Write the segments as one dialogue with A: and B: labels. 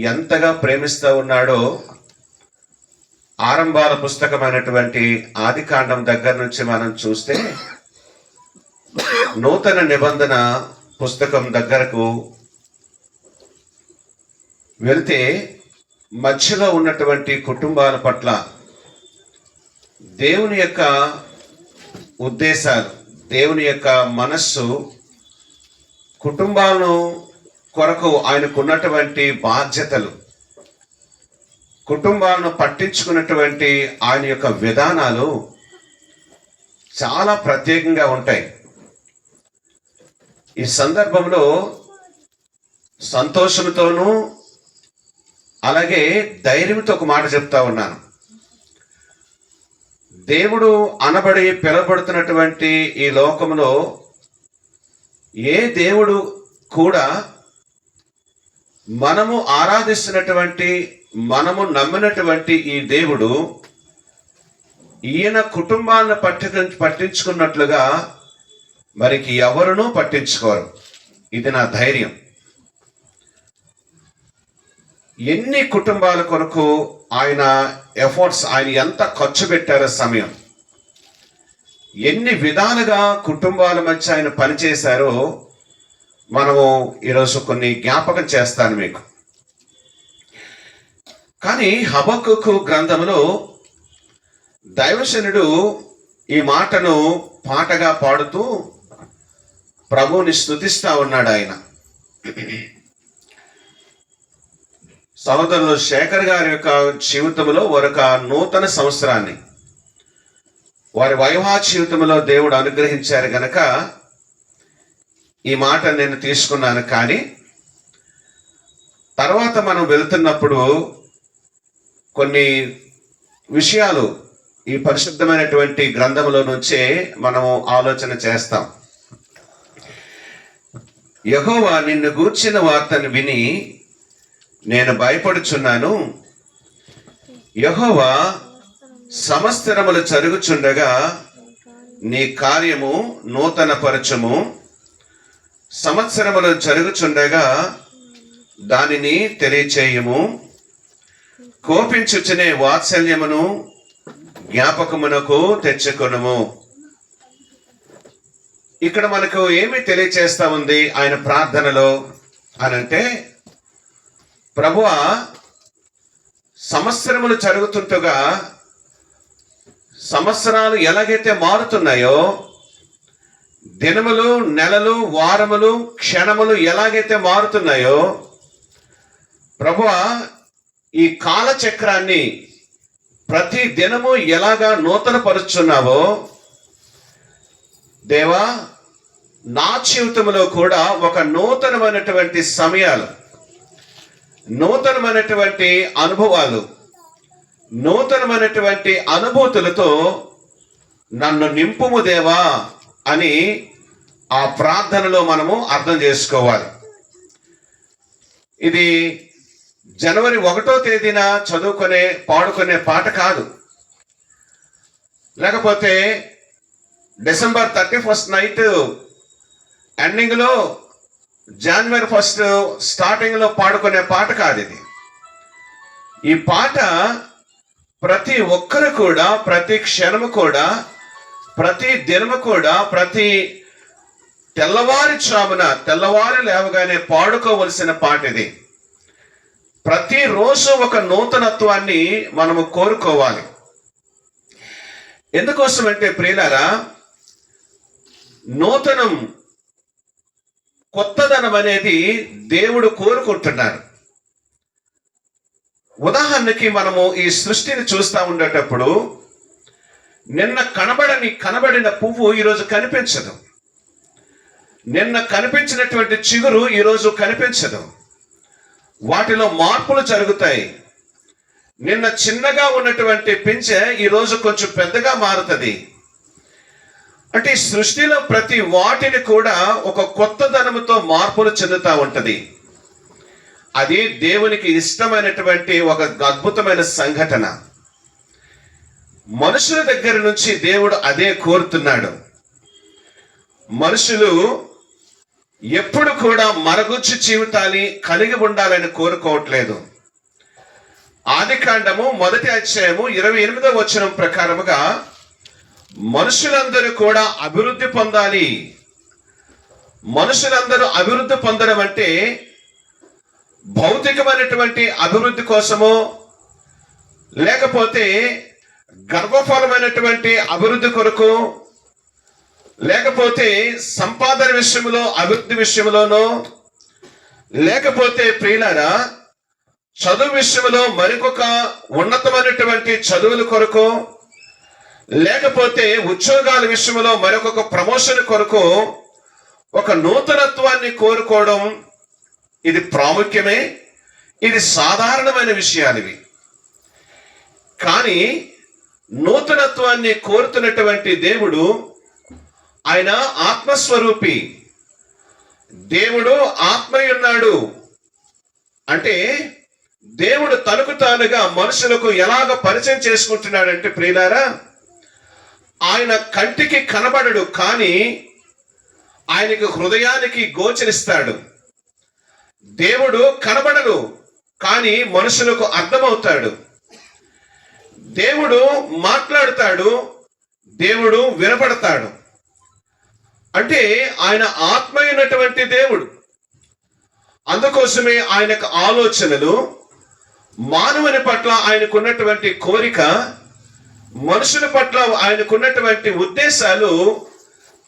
A: ఎంతగా ప్రేమిస్తూ ఉన్నాడో ఆరంభాల పుస్తకమైనటువంటి ఆదికాండం దగ్గర నుంచి మనం చూస్తే నూతన నిబంధన పుస్తకం దగ్గరకు వెళ్తే మధ్యలో ఉన్నటువంటి కుటుంబాల పట్ల దేవుని యొక్క ఉద్దేశాలు, దేవుని యొక్క మనస్సు, కుటుంబాలను కొరకు ఆయనకున్నటువంటి బాధ్యతలు, కుటుంబాలను పట్టించుకున్నటువంటి ఆయన యొక్క విధానాలు చాలా ప్రత్యేకంగా ఉంటాయి. ఈ సందర్భంలో సంతోషంతోనూ అలాగే ధైర్యంతో ఒక మాట చెప్తా ఉన్నాను. దేవుడు అనబడి పిలువబడుతున్నటువంటి ఈ లోకంలో ఏ దేవుడు కూడా మనము ఆరాధిస్తున్నటువంటి, మనము నమ్మినటువంటి ఈ దేవుడు ఈయన కుటుంబాలను పట్టించుకున్నట్లుగా మరికి ఎవరునూ పట్టించుకోరు. ఇది నా ధైర్యం. ఎన్ని కుటుంబాల కొరకు ఆయన ఎఫర్ట్స్, ఆయన ఎంత ఖర్చు పెట్టారో సమయం, ఎన్ని విధాలుగా కుటుంబాల మధ్య ఆయన పనిచేశారో మనము ఈరోజు కొన్ని జ్ఞాపకం చేస్తాను మీకు. కానీ హబక్కూకు గ్రంథంలో దైవజనుడు ఈ మాటను పాటగా పాడుతూ ప్రభువుని స్తుతిస్తా ఉన్నాడు. ఆయన సహోదరులు శేఖర్ గారి యొక్క జీవితంలో ఒక నూతన సంవత్సరాన్ని వారి వైవాహ జీవితంలో దేవుడు అనుగ్రహించారు గనక ఈ మాట నేను తీసుకున్నాను. కానీ తర్వాత మనం వెళ్తున్నప్పుడు కొన్ని విషయాలు ఈ పరిశుద్ధమైనటువంటి గ్రంథంలో నుంచే మనము ఆలోచన చేస్తాం. యెహోవా నిన్ను గూర్చిన వార్తను విని నేను భయపడుచున్నాను. యెహోవా సంవత్సరములు జరుగుచుండగా నీ కార్యము నూతన పరచము. సంవత్సరములు జరుగుచుండగా దానిని తెలియచేయము. కోపించుచునే వాత్సల్యమును జ్ఞాపకమునకు తెచ్చుకొనుము. ఇక్కడ మనకు ఏమి తెలియచేస్తా ఉంది ఆయన ప్రార్థనలో అనంటే, ప్రభువా సంవత్సరములు జరుగుతుండగా సంవత్సరాలు ఎలాగైతే మారుతున్నాయో, దినములు, నెలలు, వారములు, క్షణములు ఎలాగైతే మారుతున్నాయో, ప్రభువా ఈ కాలచక్రాన్ని ప్రతి దినము ఎలాగా నూతన పరుచున్నావో దేవా, నా జీవితంలో కూడా ఒక నూతనమైనటువంటి సమయాలు, నూతనమైనటువంటి అనుభవాలు, నూతనమైనటువంటి అనుభూతులతో నన్ను నింపుము దేవా అని ఆ ప్రార్థనలో మనము అర్థం చేసుకోవాలి. ఇది జనవరి 1వ తేదీన పాడుకునే పాట కాదు. లేకపోతే డిసెంబర్ 31st నైట్ ఎండింగ్లో, జనవరి 1st స్టార్టింగ్లో పాడుకునే పాట కాదు ఇది. ఈ పాట ప్రతి ఒక్కరు కూడా, ప్రతి క్షణము కూడా, ప్రతి దినము కూడా, ప్రతి తెల్లవారి లేవగానే పాడుకోవలసిన పాట ఇది. ప్రతిరోజు ఒక నూతనత్వాన్ని మనము కోరుకోవాలి. ఎందుకోసమంటే ప్రియులారా, నూతనం, కొత్తదనం అనేది దేవుడు కోరుకుంటున్నారు. ఉదాహరణకి మనము ఈ సృష్టిని చూస్తూ ఉండేటప్పుడు నిన్న కనబడిన పువ్వు ఈరోజు కనిపించదు. నిన్న కనిపించినటువంటి చిగురు ఈరోజు కనిపించదు. వాటిలో మార్పులు జరుగుతాయి. నిన్న చిన్నగా ఉన్నటువంటి పించె ఈరోజు కొంచెం పెద్దగా మారుతుంది. అంటే ఈ సృష్టిలో ప్రతి వాటిని కూడా ఒక కొత్తదనముతో మార్పులు చెందుతూ ఉంటది. అది దేవునికి ఇష్టమైనటువంటి ఒక అద్భుతమైన సంఘటన. మనుషుల దగ్గర నుంచి దేవుడు అదే కోరుతున్నాడు. మనుషులు ఎప్పుడు కూడా మరగుచ్చు జీవితాన్ని కలిగి ఉండాలని కోరుకోవట్లేదు. ఆదికాండము 1వ అధ్యాయము 28వ వచనం ప్రకారముగా మనుషులందరూ కూడా అభివృద్ధి పొందాలి. మనుషులందరూ అభివృద్ధి పొందడం అంటే భౌతికమైనటువంటి అభివృద్ధి కోసమో, లేకపోతే గర్భఫలమైనటువంటి అభివృద్ధి కొరకు, లేకపోతే సంపాదన విషయంలో అభివృద్ధి విషయంలోనో, లేకపోతే ప్రియులారా చదువు విషయంలో మరొక ఉన్నతమైనటువంటి చదువుల కొరకు, లేకపోతే ఉద్యోగాల విషయంలో మరొక ప్రమోషన్ కొరకు ఒక నూతనత్వాన్ని కోరుకోవడం ఇది ప్రాముఖ్యమే, ఇది సాధారణమైన విషయాలు ఇవి. కానీ నూతనత్వాన్ని కోరుతున్నటువంటి దేవుడు ఆయన ఆత్మస్వరూపి. దేవుడు ఆత్మయున్నాడు. అంటే దేవుడు తనకు తానుగా మనుషులకు ఎలాగ పరిచయం చేసుకుంటున్నాడంటే ప్రియులారా, ఆయన కంటికి కనబడడు, కానీ ఆయనకు హృదయానికి గోచరిస్తాడు. దేవుడు కనబడడు, కానీ మనుషులకు అర్థమవుతాడు. దేవుడు మాట్లాడుతాడు, దేవుడు వినపడతాడు. అంటే ఆయన ఆత్మ అయినటువంటి దేవుడు. అందుకోసమే ఆయనకు ఆలోచనలు, మానవుని పట్ల ఆయనకున్నటువంటి కోరిక, మనుషుల పట్ల ఆయనకున్నటువంటి ఉద్దేశాలు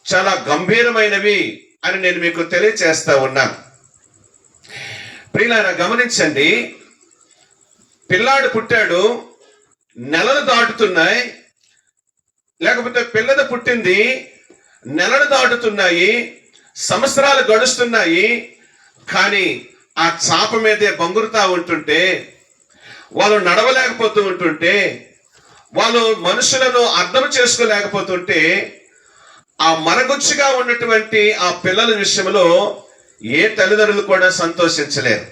A: చాలా గంభీరమైనవి అని నేను మీకు తెలియచేస్తా ఉన్నాను. ప్రియులారా గమనించండి, పిల్లాడు పుట్టాడు, నెలలు దాటుతున్నాయి, లేకపోతే పిల్లది పుట్టింది, నెలలు దాటుతున్నాయి, సంవత్సరాలు గడుస్తున్నాయి, కానీ ఆ చాప మీదే బంగురుతా ఉంటుంటే, వాళ్ళు నడవలేకపోతూ ఉంటుంటే, వాళ్ళు మనుషులను అర్థం చేసుకోలేకపోతుంటే, ఆ మరగుచ్చుగా ఉన్నటువంటి ఆ పిల్లల విషయంలో ఏ తల్లిదండ్రులు కూడా సంతోషించలేరు.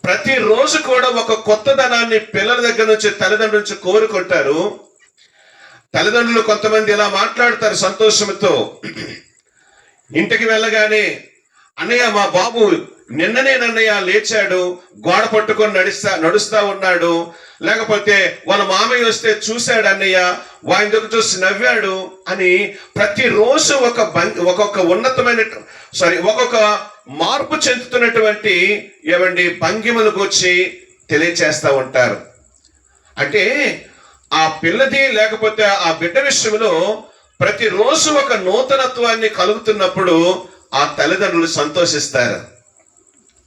A: ప్రతిరోజు కూడా ఒక కొత్తదనాన్ని పిల్లల దగ్గర నుంచి తల్లిదండ్రుల నుంచి కోరుకుంటారు. తల్లిదండ్రులు కొంతమంది ఇలా మాట్లాడతారు సంతోషంతో. ఇంటికి వెళ్ళగానే, అన్నయ్య మా బాబు నిన్ననే నన్నయ్య లేచాడు, గోడ పట్టుకొని నడుస్తా ఉన్నాడు, లేకపోతే వాళ్ళ మామయ్య వస్తే చూశాడు అన్నయ్య, వాని దగ్గర చూసి నవ్వాడు అని ప్రతిరోజు ఒక్కొక్క ఒక్కొక్క మార్పు చెందుతున్నటువంటి భంగిమలు గురించి తెలియచేస్తా ఉంటారు. అంటే ఆ పిల్లది లేకపోతే ఆ బిడ్డ విషయంలో ప్రతిరోజు ఒక నూతనత్వాన్ని కలుగుతున్నప్పుడు ఆ తల్లిదండ్రులు సంతోషిస్తారు.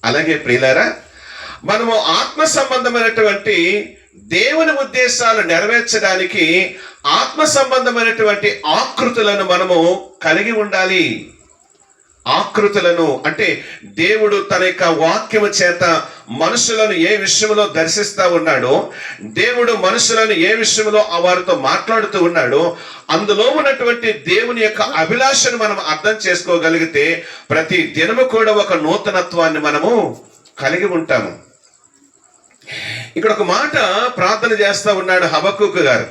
A: అలాగే ప్రియులారా, మనము ఆత్మ సంబంధమైనటువంటి దేవుని ఉద్దేశాలు నెరవేర్చడానికి ఆత్మ సంబంధమైనటువంటి ఆకృతులను మనము కలిగి ఉండాలి. ఆకృతులను అంటే దేవుడు తన యొక్క వాక్యము చేత మనుషులను ఏ విషయంలో దర్శిస్తా ఉన్నాడో, దేవుడు మనుషులను ఏ విషయంలో వారితో మాట్లాడుతూ ఉన్నాడో, అందులో ఉన్నటువంటి దేవుని యొక్క అభిలాషను మనం అర్థం చేసుకోగలిగితే ప్రతి దినము కూడా ఒక నూతనత్వాన్ని మనము కలిగి ఉంటాము. ఇక్కడ ఒక మాట ప్రార్థన చేస్తా ఉన్నాడు హబక్కూకు గారు.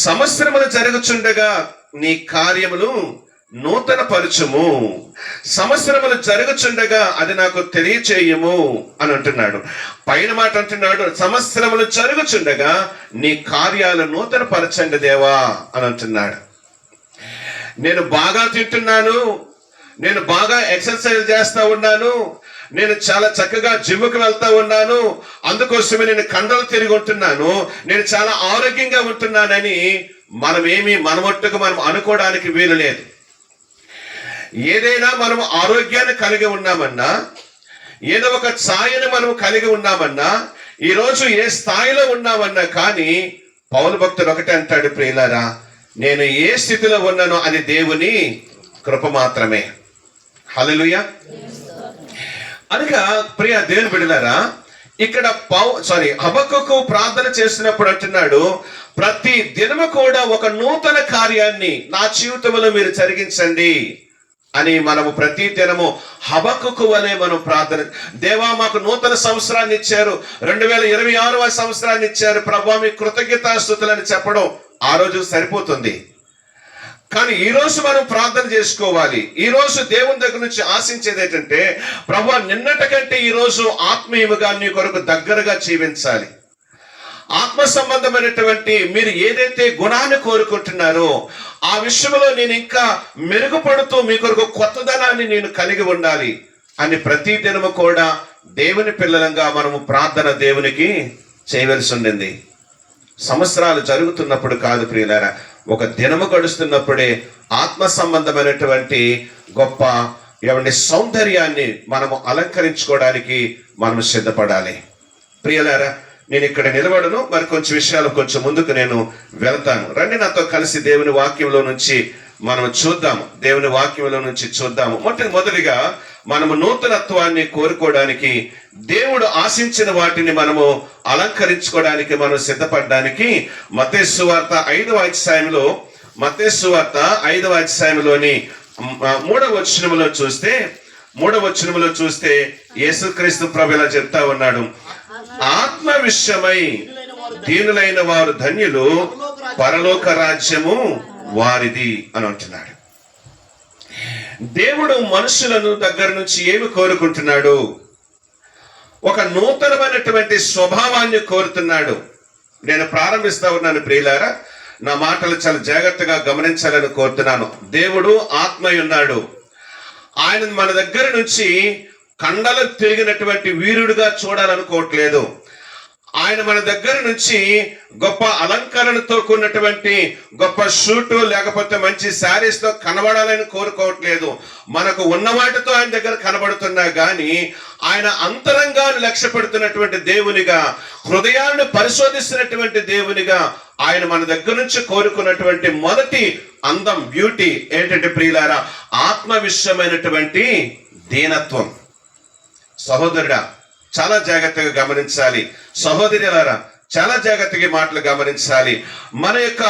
A: సంవత్సరములు జరుగుచుండగా నీ కార్యములు నూతన పరచుము, సంవత్సరములు జరుగుచుండగా అది నాకు తెలియచేయము అని అంటున్నాడు. పైన మాట అంటున్నాడు, సంవత్సరములు జరుగుచుండగా నీ కార్యాలు నూతన పరచండి దేవా అని అంటున్నాడు. నేను బాగా తింటున్నాను, నేను బాగా ఎక్సర్సైజ్ చేస్తా ఉన్నాను, నేను చాలా చక్కగా జిమ్కి వెళ్తా ఉన్నాను, అందుకోసమే నేను కండలు తిరిగి ఉంటున్నాను, నేను చాలా ఆరోగ్యంగా ఉంటున్నానని మనమొట్టుకు మనం అనుకోవడానికి వీలు లేదు. ఏదైనా మనం ఆరోగ్యాన్ని కలిగి ఉన్నామన్నా, ఏదో ఒక ఛాయను మనం కలిగి ఉన్నామన్నా, ఈరోజు ఏ స్థాయిలో ఉన్నామన్నా, కానీ పౌలు భక్తుడు ఒకటే అంటాడు, ప్రియులారా నేను ఏ స్థితిలో ఉన్నానో అది దేవుని కృప మాత్రమే. హల్లెలూయా. అనగా ప్రియ దేవుని బిడ్డలారా, ఇక్కడ హబక్కూకు ప్రార్థన చేసినప్పుడు అంటున్నాడు, ప్రతి దినము కూడా ఒక నూతన కార్యాన్ని నా జీవితంలో మీరు జరిగించండి అని మనము ప్రతి దినము హబక్కూకు వలె మనం ప్రార్థన, దేవా మాకు నూతన సంవత్సరాన్ని ఇచ్చారు, 2026వ సంవత్సరాన్ని ఇచ్చారు ప్రభువా, మీ కృతజ్ఞతాస్తుతులని చెప్పడం ఆ రోజు సరిపోతుంది. కానీ ఈ రోజు మనం ప్రార్థన చేసుకోవాలి. ఈ రోజు దేవుని దగ్గర నుంచి ఆశించేది ఏంటంటే, ప్రభువా నిన్నటి కంటే ఈ రోజు ఆత్మీయముగా నీ కొరకు దగ్గరగా జీవించాలి. ఆత్మ సంబంధమైనటువంటి మీరు ఏదైతే గుణాన్ని కోరుకుంటున్నారో ఆ విషయంలో నేను ఇంకా మెరుగుపడుతూ మీ కొరకు కొత్తదనాన్ని నేను కలిగి ఉండాలి అని ప్రతి దినము కూడా దేవుని పిల్లలంగా మనము ప్రార్థన దేవునికి చేయవలసి ఉండింది. సంవత్సరాలు జరుగుతున్నప్పుడు కాదు ప్రియులారా, ఒక దినము గడుస్తున్నప్పుడే ఆత్మ సంబంధమైనటువంటి గొప్ప సౌందర్యాన్ని మనము అలంకరించుకోవడానికి మనము సిద్ధపడాలి. ప్రియులారా, నేను ఇక్కడ నిలబడను, మరి కొంచెం విషయాలు కొంచెం ముందుకు నేను వెళ్తాను. రండి నాతో కలిసి దేవుని వాక్యంలో నుంచి మనం చూద్దాము. దేవుని వాక్యంలో నుంచి చూద్దాము. మొదటిగా మనము నూతనత్వాన్ని కోరుకోవడానికి, దేవుడు ఆశించిన వాటిని మనము అలంకరించుకోవడానికి మనం సిద్ధపడడానికి మత్తయి సువార్త 5వ అధ్యాయంలో, మత్తయి సువార్త 5వ అధ్యాయంలోని 3వ వచనములో చూస్తే యేసుక్రీస్తు ప్రభు ఇలా చెప్తా ఉన్నాడు, ఆత్మ విషయమై దీనులైన వారు ధన్యులు, పరలోక రాజ్యము వారిది అని అంటున్నాడు. దేవుడు మనుషులను దగ్గర నుంచి ఏమి కోరుకుంటున్నాడు? ఒక నూతనమైనటువంటి స్వభావాన్ని కోరుతున్నాడు. నేను ప్రారంభిస్తా ఉన్నాను ప్రియులారా, నా మాటలు చాలా జాగ్రత్తగా గమనించాలని కోరుతున్నాను. దేవుడు ఆత్మై ఉన్నాడు. ఆయన మన దగ్గర నుంచి కండలు తిరిగినటువంటి వీరుడుగా చూడాలనుకోవట్లేదు. ఆయన మన దగ్గర నుంచి గొప్ప అలంకరణతో కూడినటువంటి గొప్ప షూటు లేకపోతే మంచి శారీస్ తో కనబడాలని కోరుకోవట్లేదు. మనకు ఉన్న వాటితో ఆయన దగ్గర కనబడుతున్నా గాని ఆయన అంతరంగాన్ని లక్ష్య పెడుతున్నటువంటి దేవునిగా, హృదయాన్ని పరిశోధిస్తున్నటువంటి దేవునిగా ఆయన మన దగ్గర నుంచి కోరుకున్నటువంటి మొదటి అందం, బ్యూటీ ఏంటంటే ప్రియులారా, ఆత్మ విషయమైనటువంటి దీనత్వం. సహోదరుడా చాలా జాగ్రత్తగా గమనించాలి. సహోదరులారా చాలా జాగ్రత్తగా మాటలు గమనించాలి. మన యొక్క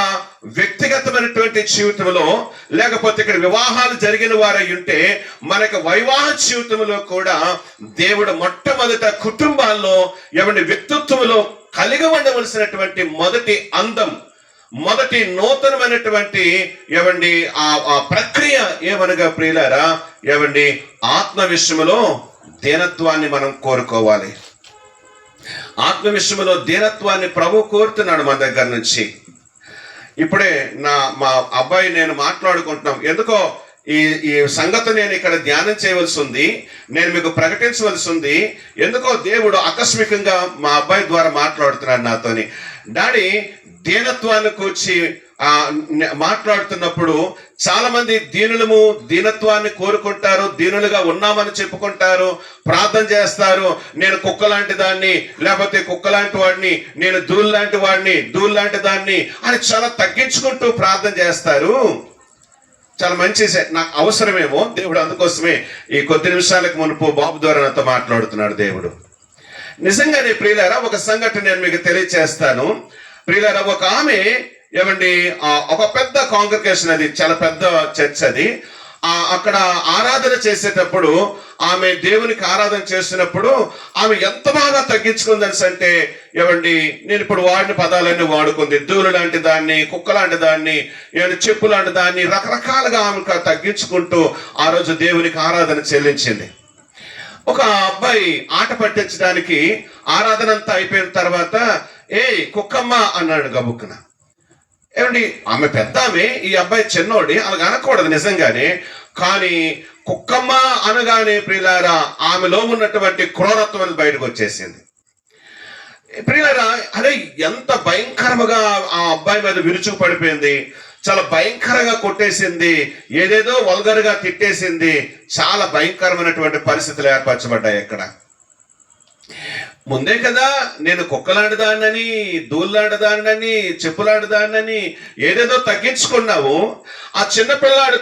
A: వ్యక్తిగతమైనటువంటి జీవితంలో, లేకపోతే ఇక్కడ వివాహాలు జరిగిన వారై ఉంటే మన యొక్క వైవాహ జీవితంలో కూడా దేవుడు మొట్టమొదట కుటుంబాల్లో వ్యక్తిత్వంలో కలిగి ఉండవలసినటువంటి మొదటి అందం, మొదటి నూతనమైనటువంటి ఆ ప్రక్రియ ఏమనగా ప్రియులారా, ఆత్మ విషయంలో దీనత్వాన్ని మనం కోరుకోవాలి. ఆత్మ విషయంలో దీనత్వాన్ని ప్రభు కోరుతున్నాడు మన దగ్గర నుంచి. ఇప్పుడే మా అబ్బాయి నేను మాట్లాడుకుంటున్నాం. ఎందుకో ఈ సంగతి నేను ఇక్కడ ధ్యానం చేయవలసి ఉంది, నేను మీకు ప్రకటించవలసి ఉంది. ఎందుకో దేవుడు ఆకస్మికంగా మా అబ్బాయి ద్వారా మాట్లాడుతున్నాడు నాతోని. డాడీ, దీనత్వాన్ని కూర్చి మాట్లాడుతున్నప్పుడు చాలా మంది దీనత్వాన్ని కోరుకుంటారు, దీనులుగా ఉన్నామని చెప్పుకుంటారు, ప్రార్థన చేస్తారు. నేను కుక్క లాంటి దాన్ని, లేకపోతే కుక్క లాంటి వాడిని, నేను దూల్ లాంటి దాన్ని అని చాలా తగ్గించుకుంటూ ప్రార్థన చేస్తారు. చాలా మంచి, నాకు అవసరమేమో దేవుడు అందుకోసమే ఈ కొద్ది నిమిషాలకు మునుపు బాబు ద్వారా నాతో మాట్లాడుతున్నాడు దేవుడు. నిజంగానే ప్రియులారా, ఒక సంఘటన నేను మీకు తెలియచేస్తాను. ప్రియులారా, ఒక ఆమె ఒక పెద్ద కాంగ్రిగేషన్, అది చాలా పెద్ద చర్చ్ అది. అక్కడ ఆరాధన చేసేటప్పుడు, ఆమె దేవునికి ఆరాధన చేసినప్పుడు ఆమె ఎంత బాగా తగ్గించుకుందని అంటే నేను ఇప్పుడు వాడిన పదాలన్నీ వాడుకుంది. దూలు లాంటి దాన్ని, కుక్క లాంటి దాన్ని, చెప్పు లాంటి దాన్ని రకరకాలుగా ఆమె తగ్గించుకుంటూ ఆ రోజు దేవునికి ఆరాధన చెల్లించింది. ఒక అబ్బాయి ఆట పట్టించడానికి ఆరాధన అంతా అయిపోయిన తర్వాత, కుక్కమ్మ అన్నాడు గబుక్కున. ఆమె పెద్ద ఆమె, ఈ అబ్బాయి చిన్నోడి, అలాగ అనకూడదు నిజంగానే. కానీ కుక్కమ్మ అనగానే ప్రియులారా ఆమెలో ఉన్నటువంటి క్రూరత్వం బయటకు వచ్చేసింది. ప్రియులారా, అరే ఎంత భయంకరముగా ఆ అబ్బాయి మీద విరుచుకు పడిపోయింది. చాలా భయంకరంగా కొట్టేసింది, ఏదేదో వల్గర్గా తిట్టేసింది. చాలా భయంకరమైనటువంటి పరిస్థితులు ఏర్పరచబడ్డాయి. ఎక్కడ ముందే కదా నేను కుక్కలాంటి దాన్నని, దూల్లాంటి దాన్నని, చెప్పులాంటి దాన్నని ఏదేదో తగ్గించుకున్నావు. ఆ చిన్నపిల్లాడు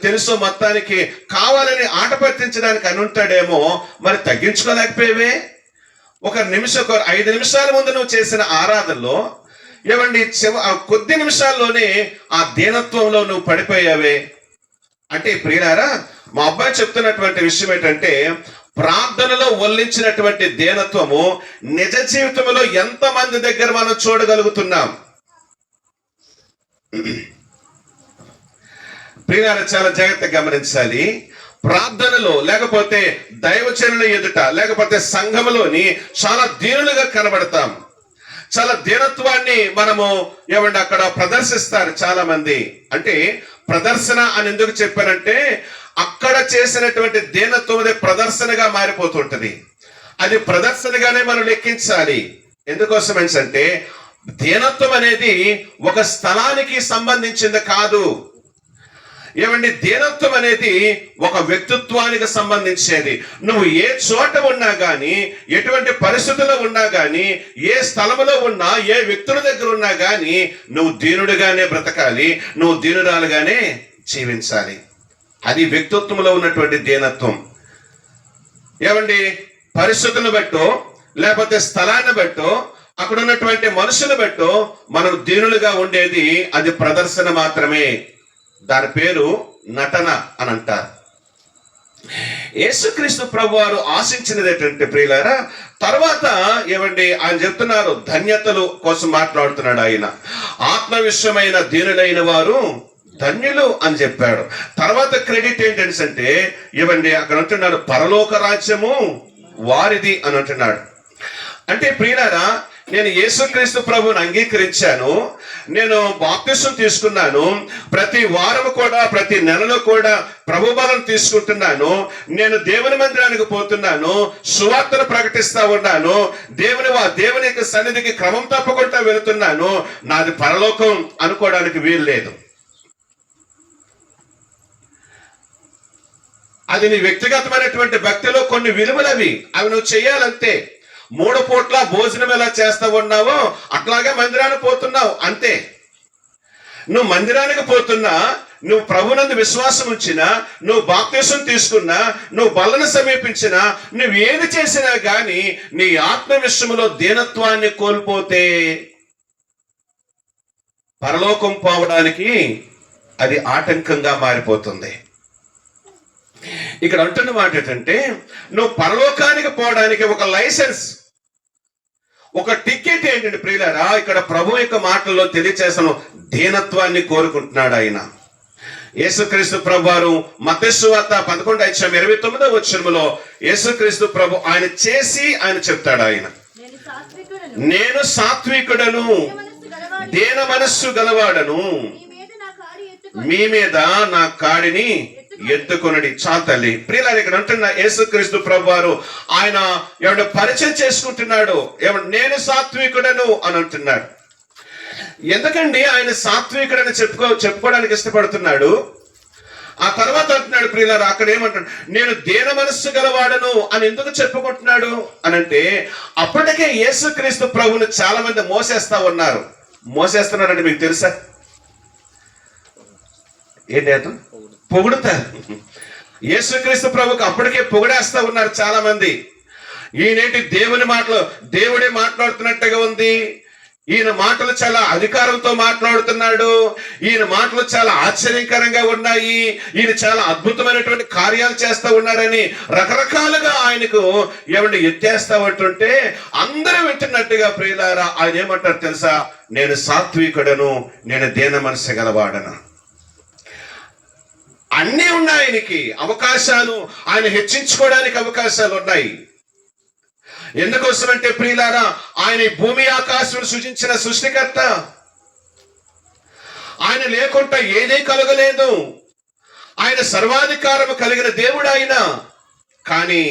A: తెలుసో మొత్తానికి కావాలని ఆట పట్టించడానికి అని ఉంటాడేమో, మరి తగ్గించుకోలేకపోయావే. ఒక 5 నిమిషాల ముందు నువ్వు చేసిన ఆరాధనలో కొద్ది నిమిషాల్లోనే ఆ దీనత్వంలో నువ్వు పడిపోయావే. అంటే ప్రియులారా, మా అబ్బాయి చెప్తున్నటువంటి విషయం ఏంటంటే, ప్రార్థనలో వల్లించినటువంటి దీనత్వము నిజ జీవితంలో ఎంతమంది దగ్గర మనం చూడగలుగుతున్నాం? ప్రియులారా, చాలా జాగ్రత్తగా గమనించాలి. ప్రార్థనలో లేకపోతే దైవజనుల ఎదుట లేకపోతే సంఘములోని చాలా దీనులుగా కనబడతాం. చాలా దీనత్వాన్ని మనము ఏమంటే అక్కడ ప్రదర్శిస్తారు చాలా మంది. అంటే ప్రదర్శన అని ఎందుకు చెప్పారంటే అక్కడ చేసినటువంటి దీనత్వం అదే ప్రదర్శనగా మారిపోతుంటది. అది ప్రదర్శనగానే మనం లెక్కించాలి. ఎందుకోసం అంటే దీనత్వం అనేది ఒక స్థలానికి సంబంధించింది కాదు. ఏమండి, దీనత్వం అనేది ఒక వ్యక్తిత్వానికి సంబంధించేది. నువ్వు ఏ చోట ఉన్నా గాని, ఎటువంటి పరిస్థితుల్లో ఉన్నా గాని, ఏ స్థలంలో ఉన్నా, ఏ వ్యక్తుల దగ్గర ఉన్నా గాని నువ్వు దీనుడిగానే బ్రతకాలి, నువ్వు దీనురాలుగానే జీవించాలి. అది వ్యక్తిత్వంలో ఉన్నటువంటి దీనత్వం. ఏమండి, పరిస్థితులను బట్టో లేకపోతే స్థలాన్ని బట్టో అక్కడ ఉన్నటువంటి మనుషులు బట్టో మనం దీనులుగా ఉండేది అది ప్రదర్శన మాత్రమే. దాని పేరు నటన అని అంటారు. యేసుక్రీస్తు ప్రభు వారు ఆశించినది ఏంటంటే ప్రియులారా, తర్వాత ఏమండి ఆయన చెప్తున్నారు, ధన్యతలు కోసం మాట్లాడుతున్నాడు. ఆయన ఆత్మవిశ్వమైన దీనులైన వారు ధన్యులు అని చెప్పాడు. తర్వాత క్రెడిట్ ఏంటంటే ఇవ్వండి అక్కడ అంటున్నాడు, పరలోక రాజ్యము వారిది అని అంటున్నాడు. అంటే ప్రియులారా, నేను యేసుక్రీస్తు ప్రభువుని అంగీకరించాను, నేను బాప్తిసం తీసుకున్నాను, ప్రతి వారం కూడా ప్రతి నెలలో కూడా ప్రభు బలం తీసుకుంటున్నాను, నేను దేవుని మందిరానికి పోతున్నాను, సువార్తను ప్రకటిస్తా ఉన్నాను, దేవుని సన్నిధికి క్రమం తప్పకుండా వెళుతున్నాను, నాది పరలోకం అనుకోవడానికి వీలు లేదు. అది నీ వ్యక్తిగతమైనటువంటి భక్తిలో కొన్ని విలువలు అవి నువ్వు చేయాలంతే. 3 పూట్ల భోజనం ఎలా చేస్తా ఉన్నావో అట్లాగే మందిరానికి పోతున్నావు అంతే. నువ్వు మందిరానికి పోతున్నా, నువ్వు ప్రభునందు విశ్వాసం ఉంచినా, నువ్వు బాప్తిసం తీసుకున్నా, నువ్వు బలను సమీపించినా, నువ్వు ఏది చేసినా గాని నీ ఆత్మ విషయంలో దీనత్వాన్ని కోల్పోతే పరలోకం పోవడానికి అది ఆటంకంగా మారిపోతుంది. ఇక్కడ అంటున్న మాట ఏంటంటే నువ్వు పరలోకానికి పోవడానికి ఒక లైసెన్స్, ఒక టికెట్ ఏంటంటే ప్రియులారా, ఇక్కడ ప్రభు యొక్క మాటల్లో తెలియచేస్తాను, దీనత్వాన్ని కోరుకుంటున్నాడు ఆయన. యేసుక్రీస్తు ప్రభు వారు మత్తయి సువార్త 11:29 యేసుక్రీస్తు ప్రభు ఆయన చేసి ఆయన చెప్తాడు, ఆయన నేను సాత్వికుడను, దీన మనస్సు గలవాడను, మీ మీద నా కాడిని ఎత్తుకొనడి. చాలు తల్లి. ప్రియులారా, ఇక్కడ అంటున్న యేసుక్రీస్తు ప్రభు వారు ఆయన ఏమంటే పరిచయం చేసుకుంటున్నాడు, నేను సాత్వికుడను అని అంటున్నాడు. ఎందుకండి ఆయన సాత్వికుడని చెప్పుకోవడానికి ఇష్టపడుతున్నాడు? ఆ తర్వాత అంటున్నాడు ప్రియులారా, అక్కడ ఏమంటాడు, నేను దీన మనస్సు గలవాడను అని ఎందుకు చెప్పుకుంటున్నాడు అని అంటే అప్పటికే యేసుక్రీస్తు ప్రభువుని చాలా మంది మోసేస్తున్నారంటే మీకు తెలుసా? ఏంటి అతను పొగుడుతారు. యేసుక్రీస్తు ప్రభుకు అప్పటికే పొగిడేస్తా ఉన్నారు చాలా మంది. ఈయనేంటి దేవుడే మాట్లాడుతున్నట్టుగా ఉంది, ఈయన మాటలు చాలా అధికారంతో మాట్లాడుతున్నాడు, ఈయన మాటలు చాలా ఆశ్చర్యకరంగా ఉన్నాయి, ఈయన చాలా అద్భుతమైనటువంటి కార్యాలు చేస్తా ఉన్నారని రకరకాలుగా ఆయనకు ఎత్తేస్తా ఉంటుంటే అందరూ వింటున్నట్టుగా ప్రియులారా ఆయన ఏమంటారు తెలుసా? నేను సాత్వికుడను, నేను దీన మనస్సు గలవాడను. అన్నీ ఉన్నాయి ఆయనకి అవకాశాలు, ఆయన హెచ్చించుకోవడానికి అవకాశాలు ఉన్నాయి. ఎందుకోసమంటే ప్రియులారా, ఆయన భూమి ఆకాశం సృజించిన సృష్టికర్త. ఆయన లేకుండా ఏదీ కలగలేదు. ఆయన సర్వాధికారము కలిగిన దేవుడు ఆయన. కానీ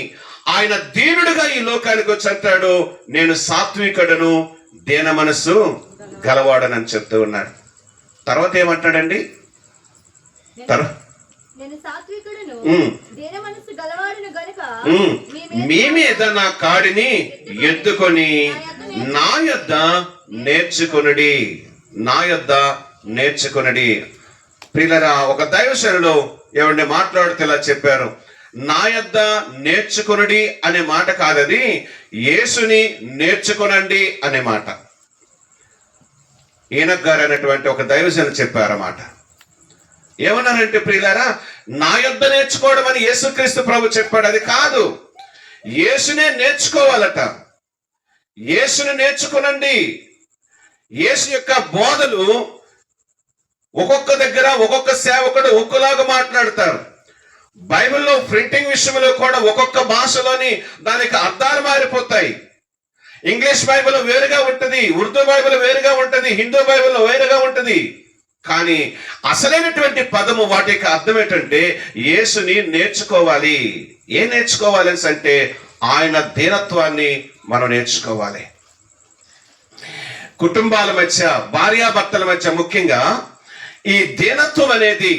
A: ఆయన దీనుడుగా ఈ లోకానికి వచ్చి అంటాడు, నేను సాత్వికుడను, దీన మనస్సు గలవాడనని చెప్తూ ఉన్నాడు. తర్వాత ఏమంటాడండి? మీ మీద నా కాడిని ఎత్తుకొని నా యొద్ద నేర్చుకొనుడి, నా యొద్ద నేర్చుకొనుడి. ప్రియులారా, ఒక దైవశనులో మాట్లాడుతూ ఇలా చెప్పారు, నా యొద్ద నేర్చుకొనుడి అనే మాట కాదది, యేసుని నేర్చుకొనండి అనే మాట. ఈనక్ గారు అనేటువంటి ఒక దైవశను చెప్పారన్నమాట. ఏమన్నారంటే ప్రియులారా, నా యొద్ద నేర్చుకోవడం అని యేసుక్రీస్తు ప్రభు చెప్పాడు. అది కాదు, యేసునే నేర్చుకోవాలట. యేసుని నేర్చుకునండి. యేసు యొక్క బోధలు ఒక్కొక్క దగ్గర ఒక్కొక్క సేవకుడు ఒక్కలాగా మాట్లాడతారు. బైబిల్లో ప్రింటింగ్ విషయంలో కూడా ఒక్కొక్క భాషలోని దానికి అర్థాలు మారిపోతాయి. ఇంగ్లీష్ బైబిల్ వేరుగా ఉంటుంది, ఉర్దూ బైబిల్ వేరుగా ఉంటుంది, హిందూ బైబిల్ వేరుగా ఉంటుంది. కానీ అసలైనటువంటి పదము వాటికి అర్థం ఏంటంటే యేసుని నేర్చుకోవాలి. ఏం నేర్చుకోవాలి అంటే ఆయన దీనత్వాన్ని మనం నేర్చుకోవాలి. కుటుంబాల మధ్య, భార్యాభర్తల మధ్య ముఖ్యంగా ఈ దీనత్వం అనేది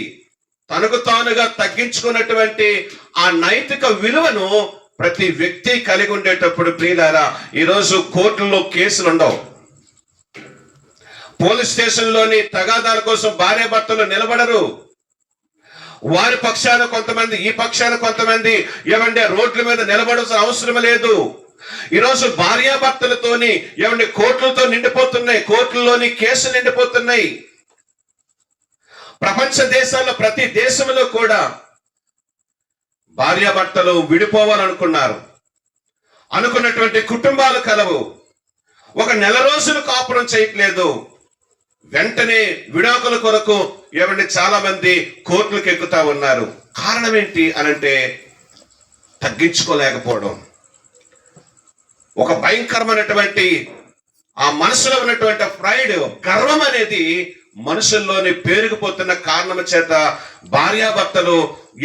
A: తనకు తానుగా తగ్గించుకున్నటువంటి ఆ నైతిక విలువను ప్రతి వ్యక్తి కలిగి ఉండేటప్పుడు ప్రియులారా, ఈరోజు కోర్టుల్లో కేసులు ఉండవు. పోలీస్ స్టేషన్లోని తగాదాల కోసం భార్యాభర్తలు నిలబడరు. వారి పక్షాన కొంతమంది, ఈ పక్షాన కొంతమంది ఏమంటే రోడ్ల మీద నిలబడాల్సిన అవసరం లేదు. ఈరోజు భార్యాభర్తలతోని ఏమంటే కోర్టులతో నిండిపోతున్నాయి, కోర్టుల్లోని కేసులు నిండిపోతున్నాయి. ప్రపంచ దేశాల్లో ప్రతి దేశంలో కూడా భార్యాభర్తలు విడిపోవాలనుకున్నారు, అనుకున్నటువంటి కుటుంబాలు కలవు. ఒక నెల రోజులు కాపురం చేయట్లేదు, వెంటనే విడాకుల కొరకు ఏమంటే చాలా మంది కోర్టులకు ఎక్కుతా ఉన్నారు. కారణం ఏంటి అనంటే తగ్గించుకోలేకపోవడం. ఒక భయంకరమైనటువంటి ఆ మనసులో ఉన్నటువంటి ప్రైడ్, గర్వం అనేది మనుషుల్లోని పేరుకుపోతున్న కారణం చేత భార్యాభర్తలు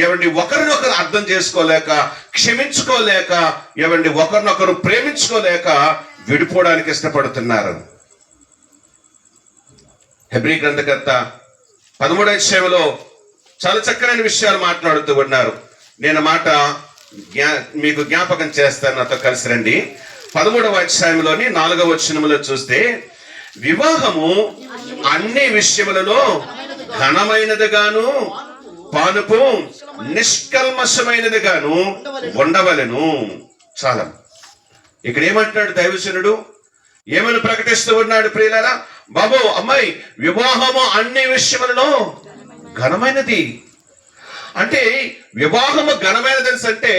A: ఏమండి ఒకరినొకరు అర్థం చేసుకోలేక, క్షమించుకోలేక, ఏమండి ఒకరినొకరు ప్రేమించుకోలేక విడిపోవడానికి ఇష్టపడుతున్నారు. హెబ్రీ గ్రంథకర్త 13వ అధ్యాయంలో చాలా చక్కని విషయాలు మాట్లాడుతూ ఉన్నారు. నేను మాట మీకు జ్ఞాపకం చేస్తాను, నాతో కలిసి రండి. 13వ అధ్యాయంలోని 4వ వచనములో చూస్తే, వివాహము అన్ని విషయములలో ఘనమైనదిగాను పానుపు నిష్కల్మషమైనదిగాను ఉండవలెను. చాలా ఇక్కడ ఏమంటున్నాడు దైవజనుడు, ఏమని ప్రకటిస్తూ ఉన్నాడు ప్రియులారా? బాబు, అమ్మాయి, వివాహము అన్ని విషయములలో ఘనమైనది. అంటే వివాహము ఘనమైనది అంటే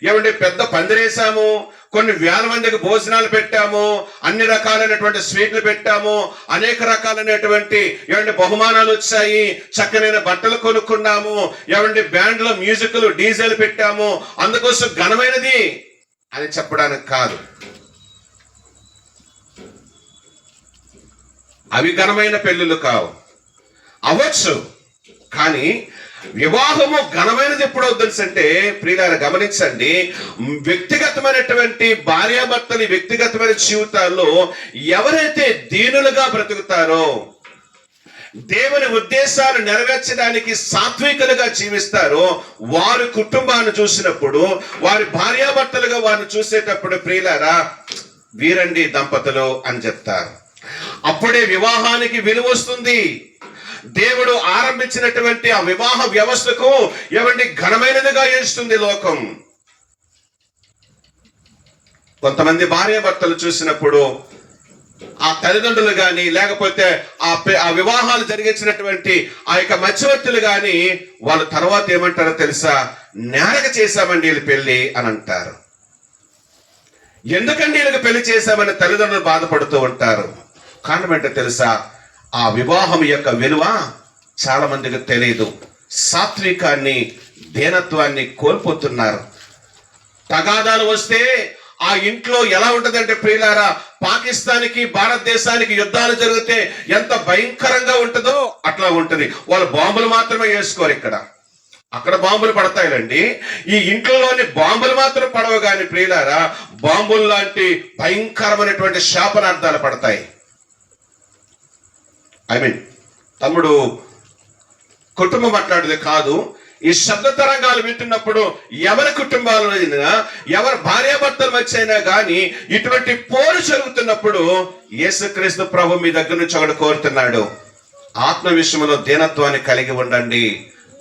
A: ఏమంటే పెద్ద పందిరేసాము, కొన్ని వేల మందికి భోజనాలు పెట్టాము, అన్ని రకాలైనటువంటి స్వీట్లు పెట్టాము, అనేక రకాలైనటువంటి ఏమంటే బహుమానాలు వచ్చాయి, చక్కనైన బట్టలు కొనుక్కున్నాము, ఏమంటే బ్యాండ్లో మ్యూజిక్లు డీజేలు పెట్టాము, అందుకోసం ఘనమైనది అని చెప్పడానికి కాదు. అవి ఘనమైన పెళ్ళిళ్ళు కావు, అవ్వచ్చు. కానీ వివాహము ఘనమైనది ఎప్పుడవుతుంది అంటే ప్రియులారా గమనించండి, వ్యక్తిగతమైనటువంటి భార్యాభర్తని వ్యక్తిగతమైన జీవితాల్లో ఎవరైతే దీనులుగా బ్రతుకుతారో, దేవుని ఉద్దేశాలు నెరవేర్చడానికి సాత్వికులుగా జీవిస్తారో, వారి కుటుంబాన్ని చూసినప్పుడు, వారి భార్యాభర్తలుగా వారిని చూసేటప్పుడు ప్రియులారా, వీరండి దంపతులు అని చెప్తారు. అప్పుడే వివాహానికి విలువ వస్తుంది. దేవుడు ఆరంభించినటువంటి ఆ వివాహ వ్యవస్థకు ఏమండి ఘనమైనదిగా చేస్తుంది లోకం. కొంతమంది భార్యాభర్తలు చూసినప్పుడు ఆ తల్లిదండ్రులు కానీ, లేకపోతే ఆ వివాహాలు జరిగించినటువంటి ఆ యొక్క మధ్యవర్తులు కానీ, వాళ్ళ తర్వాత ఏమంటారో తెలుసా? నేరక చేశామండి వీళ్ళు పెళ్లి అని అంటారు. ఎందుకండి వీళ్ళకి పెళ్లి చేశామని తల్లిదండ్రులు బాధపడుతూ ఉంటారు. కారణం ఏంటో తెలుసా? ఆ వివాహం యొక్క విలువ చాలా మందికి తెలియదు. సాత్వికాన్ని, దీనత్వాన్ని కోల్పోతున్నారు. తగాదాలు వస్తే ఆ ఇంట్లో ఎలా ఉంటదంటే ప్రియులారా, పాకిస్తాన్కి భారతదేశానికి యుద్ధాలు జరిగితే ఎంత భయంకరంగా ఉంటుందో అట్లా ఉంటుంది. వాళ్ళు బాంబులు మాత్రమే వేసుకోరు, అక్కడ బాంబులు పడతాయిలండి. ఈ ఇంట్లోని బాంబులు మాత్రం పడవు కానీ ప్రియులారా, బాంబులు లాంటి భయంకరమైనటువంటి శాపనార్థాలు పడతాయి. తమ్ముడు కుటుంబం మాట్లాడేది కాదు, ఈ శబ్ద తరంగాలు వింటున్నప్పుడు ఎవరి కుటుంబాలు, ఎవరి భార్యాభర్తల మధ్య అయినా కానీ ఇటువంటి పోరు జరుగుతున్నప్పుడు యేసుక్రీస్తు ప్రభు మీ దగ్గర నుంచి ఒకటి కోరుతున్నాడు, ఆత్మ విషయంలో దీనత్వాన్ని కలిగి ఉండండి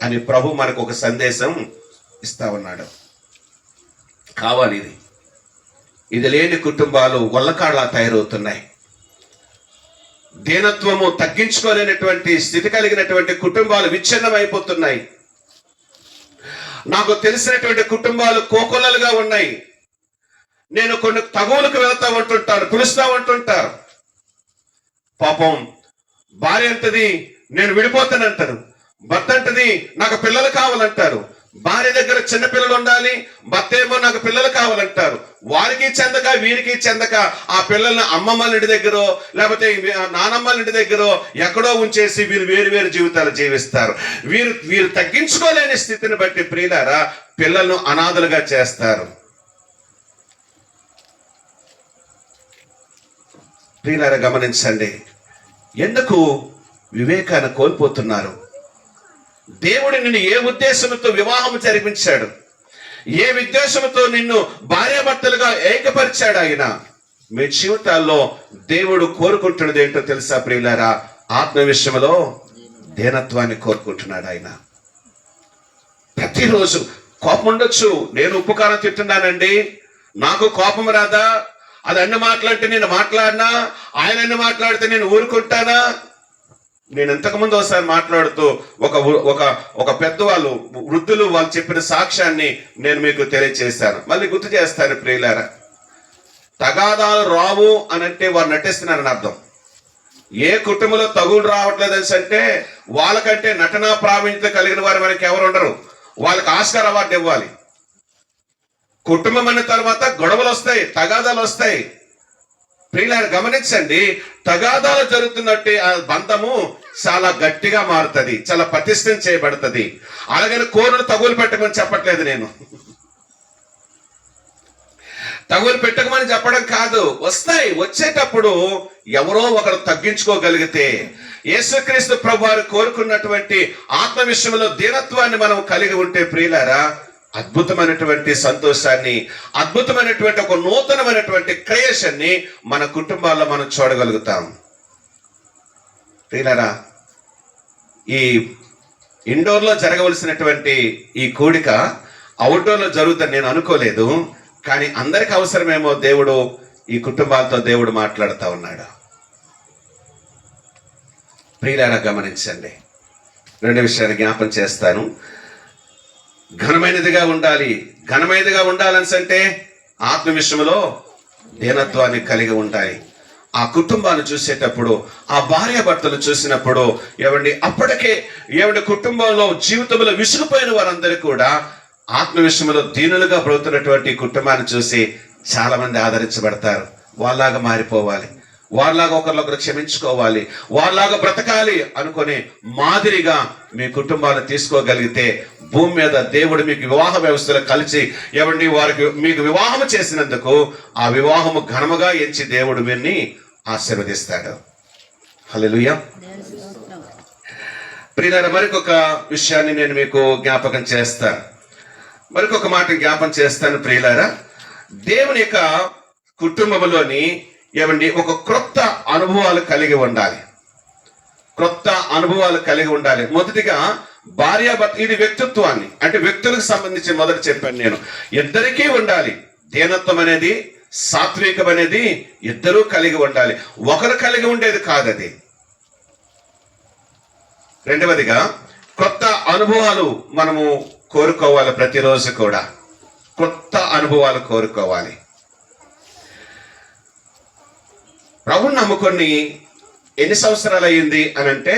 A: అని ప్రభు మనకు ఒక సందేశం ఇస్తా ఉన్నాడు. కావాలి ఇది లేని కుటుంబాలు వల్లకాడలా తయారవుతున్నాయి. దీనత్వము తగ్గించుకోలేనటువంటి స్థితి కలిగినటువంటి కుటుంబాలు విచ్ఛిన్నమైపోతున్నాయి. నాకు తెలిసినటువంటి కుటుంబాలు కోకొల్లలుగా ఉన్నాయి. నేను కొన్ని తగువులకు వెళ్తా ఉంటుంటారు, పిలుస్తా ఉంటుంటారు. పాపం భార్య అంటది, నేను విడిపోతానంటారు. భర్త అంటది నాకు పిల్లలు కావాలంటారు. భార్య దగ్గర చిన్న పిల్లలు ఉండాలి, భర్త ఏమో నాకు పిల్లలు కావాలంటారు. వారికి చెందక వీరికి చెందక ఆ పిల్లల్ని అమ్మమ్మల ఇంటి దగ్గర లేకపోతే నానమ్మల ఇంటి దగ్గర ఎక్కడో ఉంచేసి వీరు వేరు వేరు జీవితాలు జీవిస్తారు. వీరు తగ్గించుకోలేని స్థితిని బట్టి ప్రియులారా పిల్లలను అనాథలుగా చేస్తారు. ప్రియులారా గమనించండి, ఎందుకు వివేకాన్ని కోల్పోతున్నారు? దేవుడు నిన్ను ఏ ఉద్దేశంతో వివాహం జరిపించాడు, ఏ ఉద్దేశంతో నిన్ను భార్యాభర్తలుగా ఏకపరిచాడు ఆయన. మీ జీవితాల్లో దేవుడు కోరుకుంటున్నది ఏంటో తెలుసా ప్రియులారా? ఆత్మ విషయంలో దీనత్వాన్ని కోరుకుంటున్నాడు ఆయన. ప్రతిరోజు కోపం ఉండొచ్చు. నేను ఉప్పు కారం తింటున్నానండి, నాకు కోపం రాదా? అది అన్ని మాట్లాడితే నేను మాట్లాడినా, ఆయన అన్ని మాట్లాడితే నేను ఊరుకుంటానా? నేను ఇంతకుముందు ఒకసారి మాట్లాడుతూ ఒక పెద్దవాళ్ళు వృద్ధులు వాళ్ళు చెప్పిన సాక్ష్యాన్ని నేను మీకు తెలియజేశాను. మళ్ళీ గుర్తు చేస్తాను ప్రియులారా. తగాదాలు రావు అని అంటే వారు నటిస్తున్నారని అర్థం. ఏ కుటుంబంలో తగులు రావట్లేదు అంటే వాళ్ళకంటే నటనా ప్రావీణ్యత కలిగిన వారు మనకి ఎవరు ఉండరు. వాళ్ళకి ఆస్కార్ అవార్డు ఇవ్వాలి. కుటుంబం అన్న తర్వాత గొడవలు వస్తాయి, తగాదాలు వస్తాయి. ప్రియులారా గమనించండి, తగాదాలు జరుగుతున్నట్టే ఆ బంధము చాలా గట్టిగా మారుతుంది, చాలా పటిష్టం చేయబడుతుంది. అలాగని కోరును తగులు పెట్టమని చెప్పట్లేదు నేను. తగులు పెట్టకమని చెప్పడం కాదు. వస్తాయి, వచ్చేటప్పుడు ఎవరో ఒకరు తగ్గించుకోగలిగితే, యేసుక్రీస్తు ప్రభువారు కోరుకున్నటువంటి ఆత్మ విషయంలో దీనత్వాన్ని మనం కలిగి ఉంటే ప్రియులారా అద్భుతమైనటువంటి సంతోషాన్ని, అద్భుతమైనటువంటి ఒక నూతనమైనటువంటి క్రియేషన్ ని మన కుటుంబాల్లో మనం చూడగలుగుతాం. ప్రియులారా, ఈ ఇండోర్ లో జరగవలసినటువంటి ఈ కూడిక అవుట్డోర్ లో జరుగుతుందని నేను అనుకోలేదు. కానీ అందరికి అవసరమేమో దేవుడు ఈ కుటుంబాలతో దేవుడు మాట్లాడుతూ ఉన్నాడు. ప్రియులారా గమనించండి, రెండు విషయాలు జ్ఞాపం చేస్తాను. ఘనమైనదిగా ఉండాలి. ఘనమైనదిగా ఉండాలని అంటే ఆత్మ విషయంలో దీనత్వాన్ని కలిగి ఉండాలి. ఆ కుటుంబాన్ని చూసేటప్పుడు, ఆ భార్యాభర్తలు చూసినప్పుడు అప్పటికే కుటుంబంలో జీవితంలో విసుగుపోయిన వారందరూ కూడా ఆత్మ విషయంలో దీనులుగా బ్రతుకున్నటువంటి కుటుంబాన్ని చూసి చాలా మంది ఆదరించబడతారు. వాళ్ళలాగా మారిపోవాలి, వారిలాగా ఒకరినొకరు క్షమించుకోవాలి, వారిలాగా బ్రతకాలి అనుకుని మాదిరిగా మీ కుటుంబాన్ని తీసుకోగలిగితే భూమి మీద దేవుడు మీకు వివాహ వ్యవస్థలో కలిసి వారికి మీకు వివాహం చేసినందుకు ఆ వివాహము ఘనముగా ఎంచి దేవుడు వీరిని ఆశీర్వదిస్తాడు. హల్లెలూయా. ప్రియులారా, మరికొక విషయాన్ని నేను మీకు జ్ఞాపకం చేస్తాను, మరికొక మాట జ్ఞాపకం చేస్తాను. ప్రియులారా, దేవుని యొక్క కుటుంబంలోని ఒక క్రొత్త అనుభవాలు కలిగి ఉండాలి. క్రొత్త అనుభవాలు కలిగి ఉండాలి. మొదటిగా భార్యాభర్త, ఇది వ్యక్తిత్వాన్ని అంటే వ్యక్తులకు సంబంధించి మొదట చెప్పాను నేను. ఇద్దరికీ ఉండాలి. దీనత్వం అనేది, సాత్వికం అనేది ఇద్దరూ కలిగి ఉండాలి. ఒకరు కలిగి ఉండేది కాదు అది. రెండవదిగా కొత్త అనుభవాలు మనము కోరుకోవాలి. ప్రతిరోజు కూడా కొత్త అనుభవాలు కోరుకోవాలి. ప్రభుని నమ్ముకొని ఎన్ని సంవత్సరాలు అయ్యింది అని అంటే,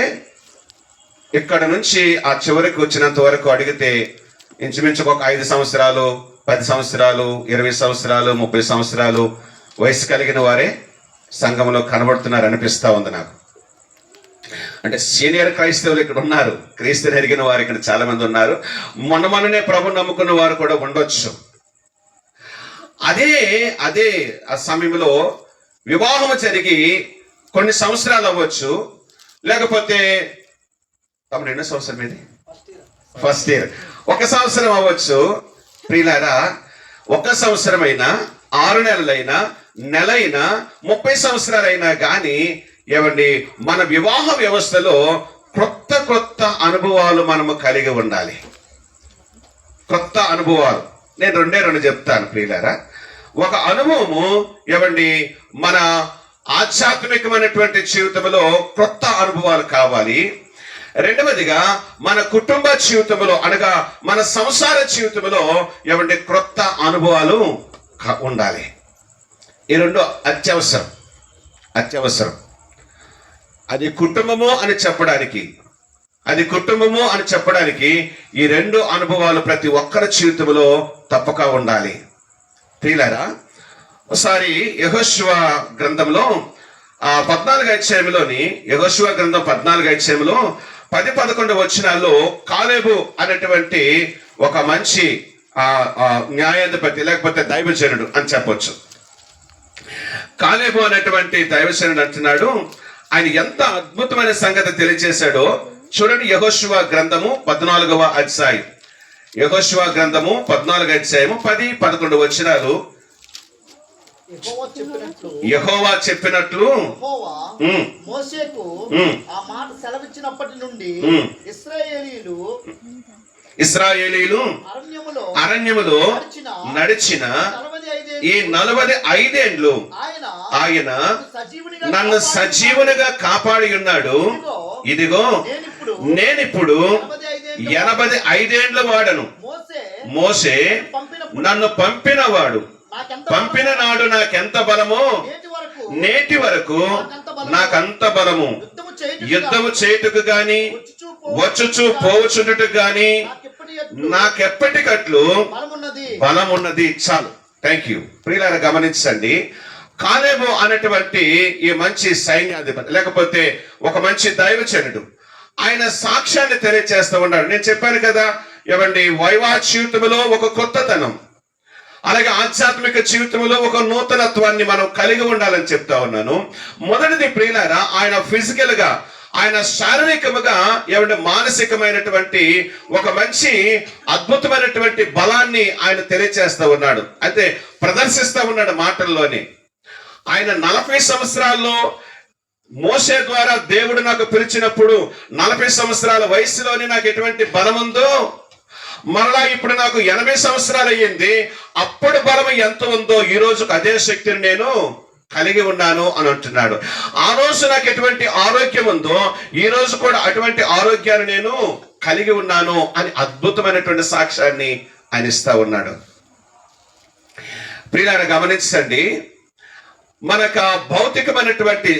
A: ఇక్కడ నుంచి ఆ చివరికి వచ్చినంత వరకు అడిగితే ఇంచుమించు ఒక 5 సంవత్సరాలు, 10 సంవత్సరాలు, 20 సంవత్సరాలు, 30 సంవత్సరాలు వయసు కలిగిన వారే సంఘంలో కనబడుతున్నారు అనిపిస్తా ఉంది నాకు. అంటే సీనియర్ క్రైస్తవులు ఇక్కడ ఉన్నారు, క్రీస్తుని ఎరిగిన వారు ఇక్కడ చాలా మంది ఉన్నారు. మొన్ననే ప్రభుని నమ్ముకున్న వారు కూడా ఉండొచ్చు. అదే ఆ సమయంలో వివాహం జరిగి కొన్ని సంవత్సరాలు అవ్వచ్చు, లేకపోతే తమను ఎన్నో సంవత్సరం ఇది ఫస్ట్ ఇయర్ 1 సంవత్సరం అవ్వచ్చు. ప్రియులారా, 1 సంవత్సరమైనా, 6 నెలలైనా, నెలైనా, 30 సంవత్సరాలైనా కానీ మన వివాహ వ్యవస్థలో కొత్త అనుభవాలు మనము కలిగి ఉండాలి. కొత్త అనుభవాలు నేను రెండు చెప్తాను ప్రియులారా. ఒక అనుభవము మన ఆధ్యాత్మికమైనటువంటి జీవితంలో కొత్త అనుభవాలు కావాలి. రెండవదిగా మన కుటుంబ జీవితంలో అనగా మన సంసార జీవితంలో కొత్త అనుభవాలు ఉండాలి. ఈ రెండు అత్యవసరం. అది కుటుంబము అని చెప్పడానికి అది కుటుంబము అని చెప్పడానికి ఈ రెండు అనుభవాలు ప్రతి ఒక్కరి జీవితంలో తప్పక ఉండాలి. ప్రియులారా, ఒకసారి యెహోషువ గ్రంథంలో 14వ అధ్యాయంలోని యెహోషువ గ్రంథం 14వ అధ్యాయంలో 10-11 వచనాల్లో కాలేబు అనేటువంటి ఒక మంచి న్యాయాధిపతి లేకపోతే దైవజనుడు అని చెప్పొచ్చు. కాలేబు అనేటువంటి దైవజనుడు అంటున్నాడు, ఆయన ఎంత అద్భుతమైన సంగతి తెలియజేశాడో చూడండి. యెహోషువ గ్రంథము 14వ అధ్యాయం, యెహోషువ గ్రంథము 14వ అధ్యాయము 10-11 వచనాలు. యెహోవా చెప్పినట్లు
B: మోషేకు ఆ మాట సెలవిచ్చినప్పటి నుండి
A: ఇశ్రాయేలీయులు అరణ్యములో నడిచిన ఈ 45 ఏండ్లు ఆయన నన్ను సజీవునిగా కాపాడి ఉన్నాడు. ఇదిగో నేనిప్పుడు 85 ఏండ్ల వాడను. మోషే నన్ను పంపినవాడు పంపిన నాడు నాకెంత బలమో నేటి వరకు నాకంత బలము. యుద్ధము చేయుటకు గాని వచ్చుచు పోవచుండుటకు గాని నాకెప్పటికట్లు బలమున్నది. చాలు, థ్యాంక్ యూ. ప్రియులారా, గమనించండి. కాలేబు అనేటువంటి ఈ మంచి సైన్యాధిపతి లేకపోతే ఒక మంచి దైవజనుడు ఆయన సాక్ష్యాన్ని తెలియజేస్తూ ఉన్నాడు. నేను చెప్పాను కదా, ఏమండి, వైవాహిక జీవితంలో ఒక కొత్తతనం, అలాగే ఆధ్యాత్మిక జీవితంలో ఒక నూతనత్వాన్ని మనం కలిగి ఉండాలని చెప్తా ఉన్నాను. మొదటిది ప్రియులారా, ఆయన ఫిజికల్ గా, ఆయన శారీరకముగా, ఏమంటే మానసికమైనటువంటి ఒక మంచి అద్భుతమైనటువంటి బలాన్ని ఆయన తెలియజేస్తా ఉన్నాడు, అయితే ప్రదర్శిస్తా ఉన్నాడు మాటల్లోనే. ఆయన 40 సంవత్సరాల్లో మోషే ద్వారా దేవుడు నాకు పిలిచినప్పుడు 40 సంవత్సరాల వయసులోనే నాకు ఎటువంటి బలం ఉందో, మరలా ఇప్పుడు నాకు 80 సంవత్సరాలు అయ్యింది, అప్పుడు బలం ఎంత ఉందో ఈ రోజుకు అదే శక్తిని నేను కలిగి ఉన్నాను అని అంటున్నాడు. ఆ రోజు నాకు ఎటువంటి ఆరోగ్యం ఉందో ఈ రోజు కూడా అటువంటి ఆరోగ్యాన్ని నేను కలిగి ఉన్నాను అని అద్భుతమైనటువంటి సాక్ష్యాన్ని ఆయన ఇస్తా ఉన్నాడు. ప్రియులారా, గమనించండి, మనకు భౌతికమైనటువంటి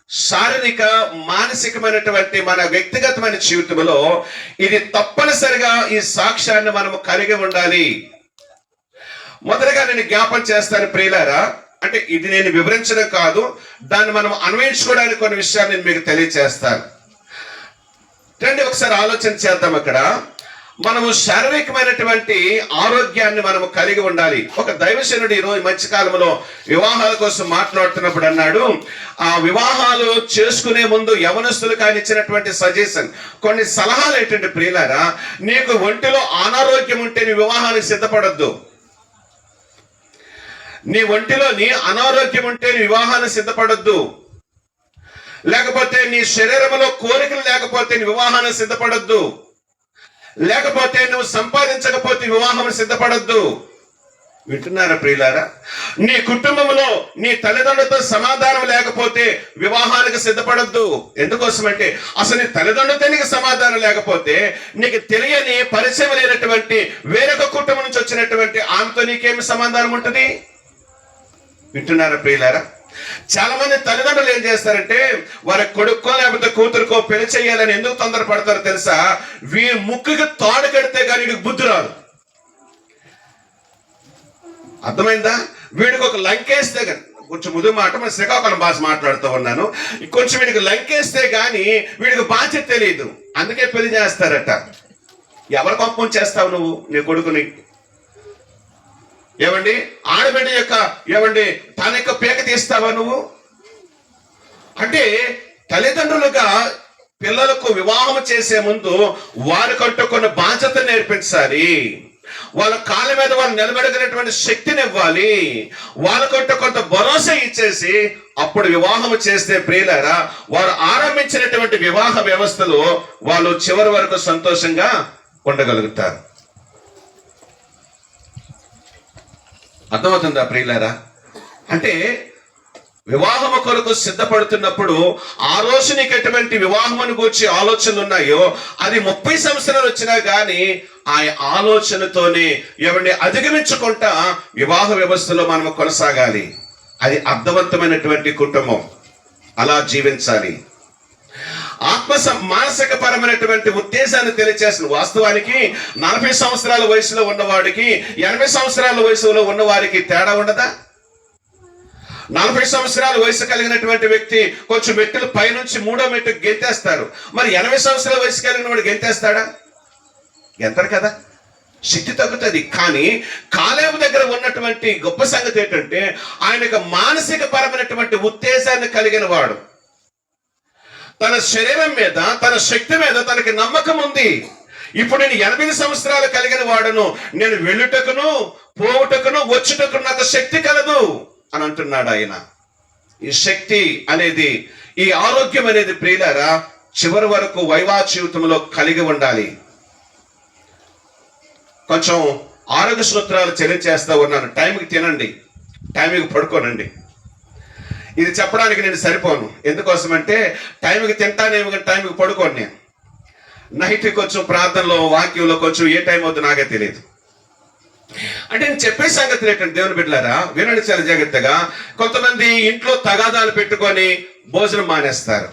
A: శారీరక మానసికమైనటువంటి మన వ్యక్తిగతమైన జీవితంలో ఇది తప్పనిసరిగా ఈ సాక్ష్యాన్ని మనము కలిగి ఉండాలి. మొదటగా నేను జ్ఞాపం చేస్తాను ప్రియులారా, అంటే ఇది నేను వివరించడం కాదు, దాన్ని మనం అన్వయించుకోవడానికి కొన్ని విషయాలు నేను మీకు తెలియజేస్తాను. రండి ఒకసారి ఆలోచన చేద్దాం. అక్కడ మనము శారీరకమైనటువంటి ఆరోగ్యాన్ని మనము కలిగి ఉండాలి. ఒక దైవజనుడు ఈరోజు మధ్యకాలంలో వివాహాల కోసం మాట్లాడుతున్నప్పుడు అన్నాడు, ఆ వివాహాలు చేసుకునే ముందు యవనస్తులకు ఆయన ఇచ్చినటువంటి సజెషన్, కొన్ని సలహాలు ఏంటంటే ప్రియులారా, నీకు ఒంటిలో అనారోగ్యం ఉంటే నీ వివాహానికి సిద్ధపడద్దు. నీ ఒంటిలోని అనారోగ్యం ఉంటే నీ వివాహానికి సిద్ధపడద్దు. లేకపోతే నీ శరీరంలో కోరికలు లేకపోతే నీ వివాహానికి సిద్ధపడద్దు. లేకపోతే నువ్వు సంపాదించకపోతే వివాహం సిద్ధపడద్దు. వింటున్నారా ప్రియులారా? నీ కుటుంబంలో నీ తల్లిదండ్రులతో సమాధానం లేకపోతే వివాహానికి సిద్ధపడద్దు. ఎందుకోసమంటే అసలు నీ తల్లిదండ్రులతో నీకు సమాధానం లేకపోతే నీకు తెలియని పరిచయం లేనటువంటి వేరొక కుటుంబం నుంచి వచ్చినటువంటి ఆమెతో నీకేమి సమాధానం ఉంటుంది? వింటున్నారా ప్రియులారా? చాలా మంది తల్లిదండ్రులు ఏం చేస్తారంటే వారి కొడుకో లేకపోతే కూతురుకో పెళ్లి చేయాలని ఎందుకు తొందరపడతారో తెలుసా? వీరి ముక్కుకి తాడు కడితే కానీ వీడికి బుద్ధి రాదు. అర్థమైందా? వీడికి ఒక లంకేస్తే కానీ, కొంచెం ముదు మాట మన శ్రీకాకుళం భాష మాట్లాడుతూ ఉన్నాను, కొంచెం వీడికి లంకేస్తే గాని వీడికి బాధ్యత తెలియదు, అందుకే పెళ్లి చేస్తారట. ఎవరి కోపం చేస్తావు నువ్వు నీ కొడుకుని? ఏమండి, ఆడబిడ్డ యొక్క ఏమండి తన యొక్క పేక తీస్తావా నువ్వు? అంటే తల్లిదండ్రులుగా పిల్లలకు వివాహం చేసే ముందు వారికంటూ కొన్ని బాధ్యత నేర్పించాలి. వాళ్ళ కాళ్ళ మీద వాళ్ళు నిలబెడగలిగినటువంటి శక్తిని ఇవ్వాలి. వాళ్ళకంటూ కొంత భరోసా ఇచ్చేసి అప్పుడు వివాహం చేస్తే ప్రియులారా, వారు ఆరంభించినటువంటి వివాహ వ్యవస్థలో వాళ్ళు చివరి వరకు సంతోషంగా ఉండగలుగుతారు. అర్థమవుతుందా ప్రియులారా? అంటే వివాహము కొరకు సిద్ధపడుతున్నప్పుడు ఆ రోజు నీకు ఎటువంటి వివాహమును గూర్చి ఆలోచనలు ఉన్నాయో అది 30 సంవత్సరాలు వచ్చినా గానీ ఆ ఆలోచనతోనే ఏమండి అధిగమించుకుంటా వివాహ వ్యవస్థలో మనం కొనసాగాలి. అది అర్థవంతమైనటువంటి కుటుంబం, అలా జీవించాలి. మానసిక పరమైనటువంటి ఉత్తేజాన్ని తెలియచేస్తుంది. వాస్తవానికి 40 సంవత్సరాల వయసులో ఉన్నవాడికి 80 సంవత్సరాల వయసులో ఉన్నవారికి తేడా ఉండదా? 40 సంవత్సరాల వయసు కలిగినటువంటి వ్యక్తి కొంచెం మెట్టులు పైనుంచి 3వ మెట్టు గెంతేస్తారు. మరి 80 సంవత్సరాల వయసు కలిగిన వాడు గెంతేస్తాడా? గెంతరు కదా, శక్తి తగ్గుతుంది. కానీ కాలేబు దగ్గర ఉన్నటువంటి గొప్ప సంగతి ఏంటంటే ఆయనకు మానసిక పరమైనటువంటి ఉత్తేజాన్ని కలిగిన వాడు. తన శరీరం మీద, తన శక్తి మీద తనకి నమ్మకం ఉంది. ఇప్పుడు నేను 80 సంవత్సరాలు కలిగిన వాడును, నేను వెళ్ళుటకును పోవుటకును వచ్చుటకును నాకు శక్తి కలదు అని అంటున్నాడు ఆయన. ఈ శక్తి అనేది, ఈ ఆరోగ్యం అనేది ప్రియులారా చివరి వరకు వైవాహ జీవితంలో కలిగి ఉండాలి. కొంచెం ఆరోగ్య సూత్రాలు తెలియచేస్తా ఉన్నాను. టైంకి తినండి, టైంకి పడుకోనండి. ఇది చెప్పడానికి నేను సరిపోను. ఎందుకోసమంటే టైంకి తింటానేమో కానీ టైంకి పడుకోను. నేను నైట్ కొంచెం ప్రార్థనలో వాక్యంలో కొంచెం ఏ టైం అవుతుందో నాకే తెలియదు. అంటే నేను చెప్పే సంగతి ఏంటంటే దేవుని బిడ్డలారా వినండి చాలా జాగ్రత్తగా. కొంతమంది ఇంట్లో తగాదాలు పెట్టుకొని భోజనం మానేస్తారు.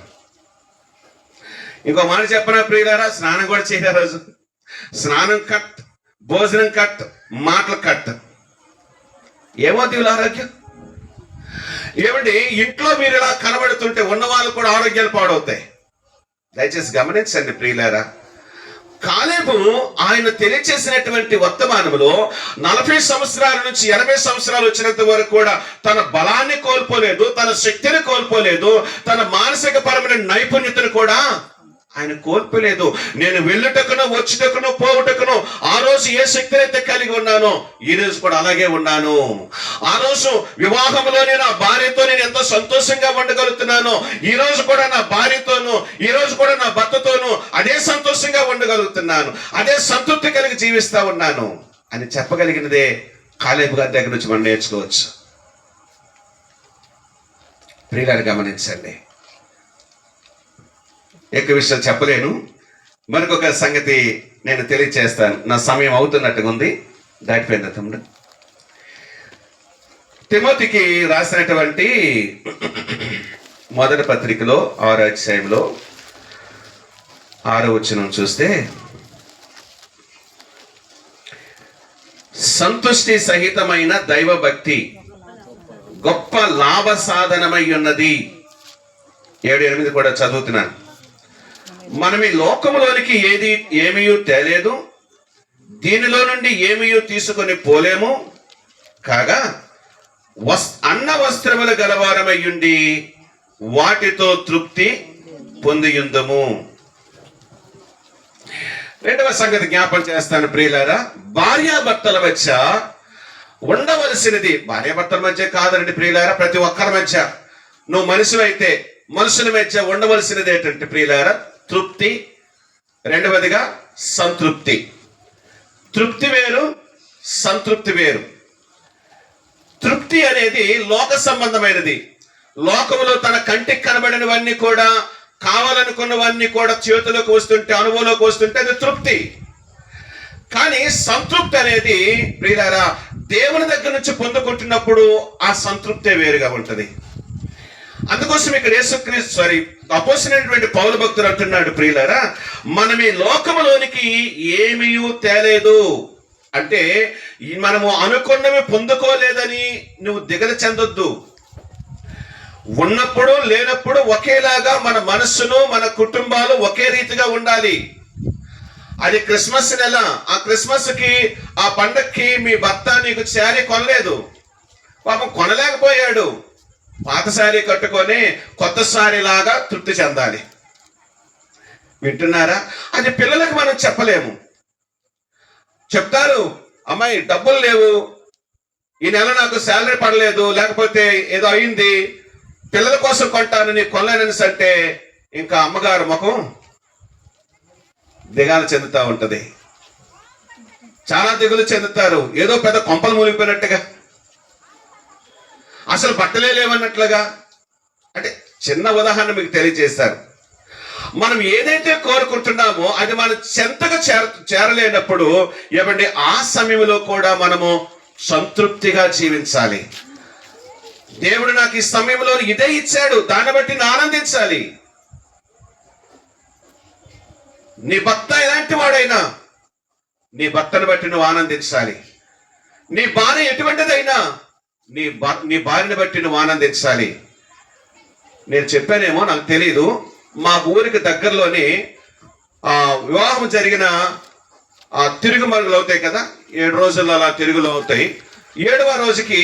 A: ఇంకో మాట చెప్పనా ప్రియులారా, స్నానం కూడా చేయరు రోజు. స్నానం కట్, భోజనం కట్, మాటలు కట్. ఏమవుతుంది వీళ్ళ ఆరోగ్యం? ఏమండి, ఇంట్లో మీరు ఇలా కనబడుతుంటే ఉన్న వాళ్ళు కూడా ఆరోగ్యాలు పాడవుతాయి. దయచేసి గమనించండి ప్రియులారా. కాలేబు ఆయన తెలియచేసినటువంటి వర్తమానంలో 40 సంవత్సరాల నుంచి 80 సంవత్సరాలు వచ్చినంత వరకు కూడా తన బలాన్ని కోల్పోలేదు, తన శక్తిని కోల్పోలేదు, తన మానసిక పరమైన నైపుణ్యతను కూడా ఆయన కోల్పోలేదు. నేను వెళ్ళుటకును వచ్చుటకును పోవుటకును ఆ రోజు ఏ శక్తిని అయితే కలిగి ఉన్నానో ఈ రోజు కూడా అలాగే ఉన్నాను. ఆ రోజు వివాహంలో నేను ఆ భార్యతో నేను ఎంతో సంతోషంగా ఉండగలుగుతున్నాను, ఈ రోజు కూడా నా భార్యతోను, ఈ రోజు కూడా నా భర్తతోను అదే సంతోషంగా ఉండగలుగుతున్నాను, అదే సంతృప్తి కలిగి జీవిస్తా ఉన్నాను అని చెప్పగలిగినదే కాలేబు గారి దగ్గర నుంచి మనం నేర్చుకోవచ్చు. ప్రియులారా గమనించండి. ఎక్కువ విషయాలు చెప్పలేను. మరొక సంగతి నేను తెలియచేస్తాను. నా సమయం అవుతున్నట్టుగా ఉంది, దాటిపోయింది తమ్ముడు. తిమోతికి రాసినటువంటి మొదటి పత్రికలో 6వ అధ్యాయంలో 6వ వచనం చూస్తే, సంతుష్టి సహితమైన దైవ భక్తి గొప్ప లాభ సాధనమై ఉన్నది. 7-8 కూడా చదువుతున్నాను. మనం ఈ లోకములోనికి ఏమీ తేలేదు, దీనిలో నుండి ఏమీ తీసుకొని పోలేము. కాగా అన్న వస్త్రములు గలవారమయ్యుండి వాటితో తృప్తి పొందియుందుము. రెండవ సంగతి జ్ఞాపకం చేస్తాను ప్రియులారా. భార్యాభర్తల మధ్య ఉండవలసినది, భార్యాభర్తల మధ్య కాదండి ప్రియులారా, ప్రతి ఒక్కరి మధ్య, నువ్వు మనుషులు అయితే మనుషుల మధ్య ఉండవలసినది ఏంటంటే ప్రియులారా తృప్తి. రెండవదిగా సంతృప్తి. తృప్తి వేరు, సంతృప్తి వేరు. తృప్తి అనేది లోక సంబంధమైనది. లోకములో తన కంటికి కనబడినవన్నీ కూడా, కావాలనుకున్నవన్నీ కూడా చేతిలోకి వస్తుంటే, అనుభవంలోకి వస్తుంటే అది తృప్తి. కానీ సంతృప్తి అనేది ప్రియులారా దేవుని దగ్గర నుంచి పొందుకుంటున్నప్పుడు ఆ సంతృప్తే వేరుగా ఉంటది. అందుకోసం ఇక్కడ అపోస్తలుడైనటువంటి పౌలు భక్తుడు అంటున్నాడు ప్రియులారా, మనం ఈ లోకములోనికి ఏమీ తేలేదు అంటే మనము అనుకున్నవి పొందుకోలేదని నువ్వు దిగలు చెందొద్దు. ఉన్నప్పుడు లేనప్పుడు ఒకేలాగా మన మనస్సును, మన కుటుంబాలు ఒకే రీతిగా ఉండాలి. అది క్రిస్మస్ నెల, ఆ క్రిస్మస్ కి, ఆ పండక్కి మీ భర్త నీకు శారీ కొనలేదు, పాపం కొనలేకపోయాడు. పాత శారీ కట్టుకొని కొత్త శారీ లాగా తృప్తి చెందాలి. వింటున్నారా? అది పిల్లలకు మనం చెప్పలేము. చెప్తారు, అమ్మాయి డబ్బులు లేవు, ఈ నెల నాకు శాలరీ పడలేదు, లేకపోతే ఏదో అయింది, పిల్లల కోసం కొంటాను, నీ కొనలేనని అంటే ఇంకా అమ్మగారు ముఖం దిగాలు చెందుతూ ఉంటది. చాలా దిగులు చెందుతారు, ఏదో పెద్ద కొంపలు మూలిపోయినట్టుగా, అసలు బట్టలే లేవన్నట్లుగా. అంటే చిన్న ఉదాహరణ మీకు తెలియజేస్తారు. మనం ఏదైతే కోరుకుంటున్నామో అది మన చెంతగా చేరలేనప్పుడు ఏమండి ఆ సమయంలో కూడా మనము సంతృప్తిగా జీవించాలి. దేవుడు నాకు ఈ సమయంలో ఇదే ఇచ్చాడు, దాన్ని బట్టి నేను ఆనందించాలి. నీ భర్త ఎలాంటి వాడైనా నీ భర్తను బట్టి నువ్వు ఆనందించాలి. నీ భార్య ఎటువంటిదైనా నీ భార్యను బట్టి నువ్వు ఆనందించాలి. నేను చెప్పానేమో నాకు తెలీదు, మా ఊరికి దగ్గరలోని వివాహం జరిగిన తిరుగుమరుగులు అవుతాయి కదా, 7 రోజుల్లో అలా తిరుగులు అవుతాయి. 7వ రోజుకి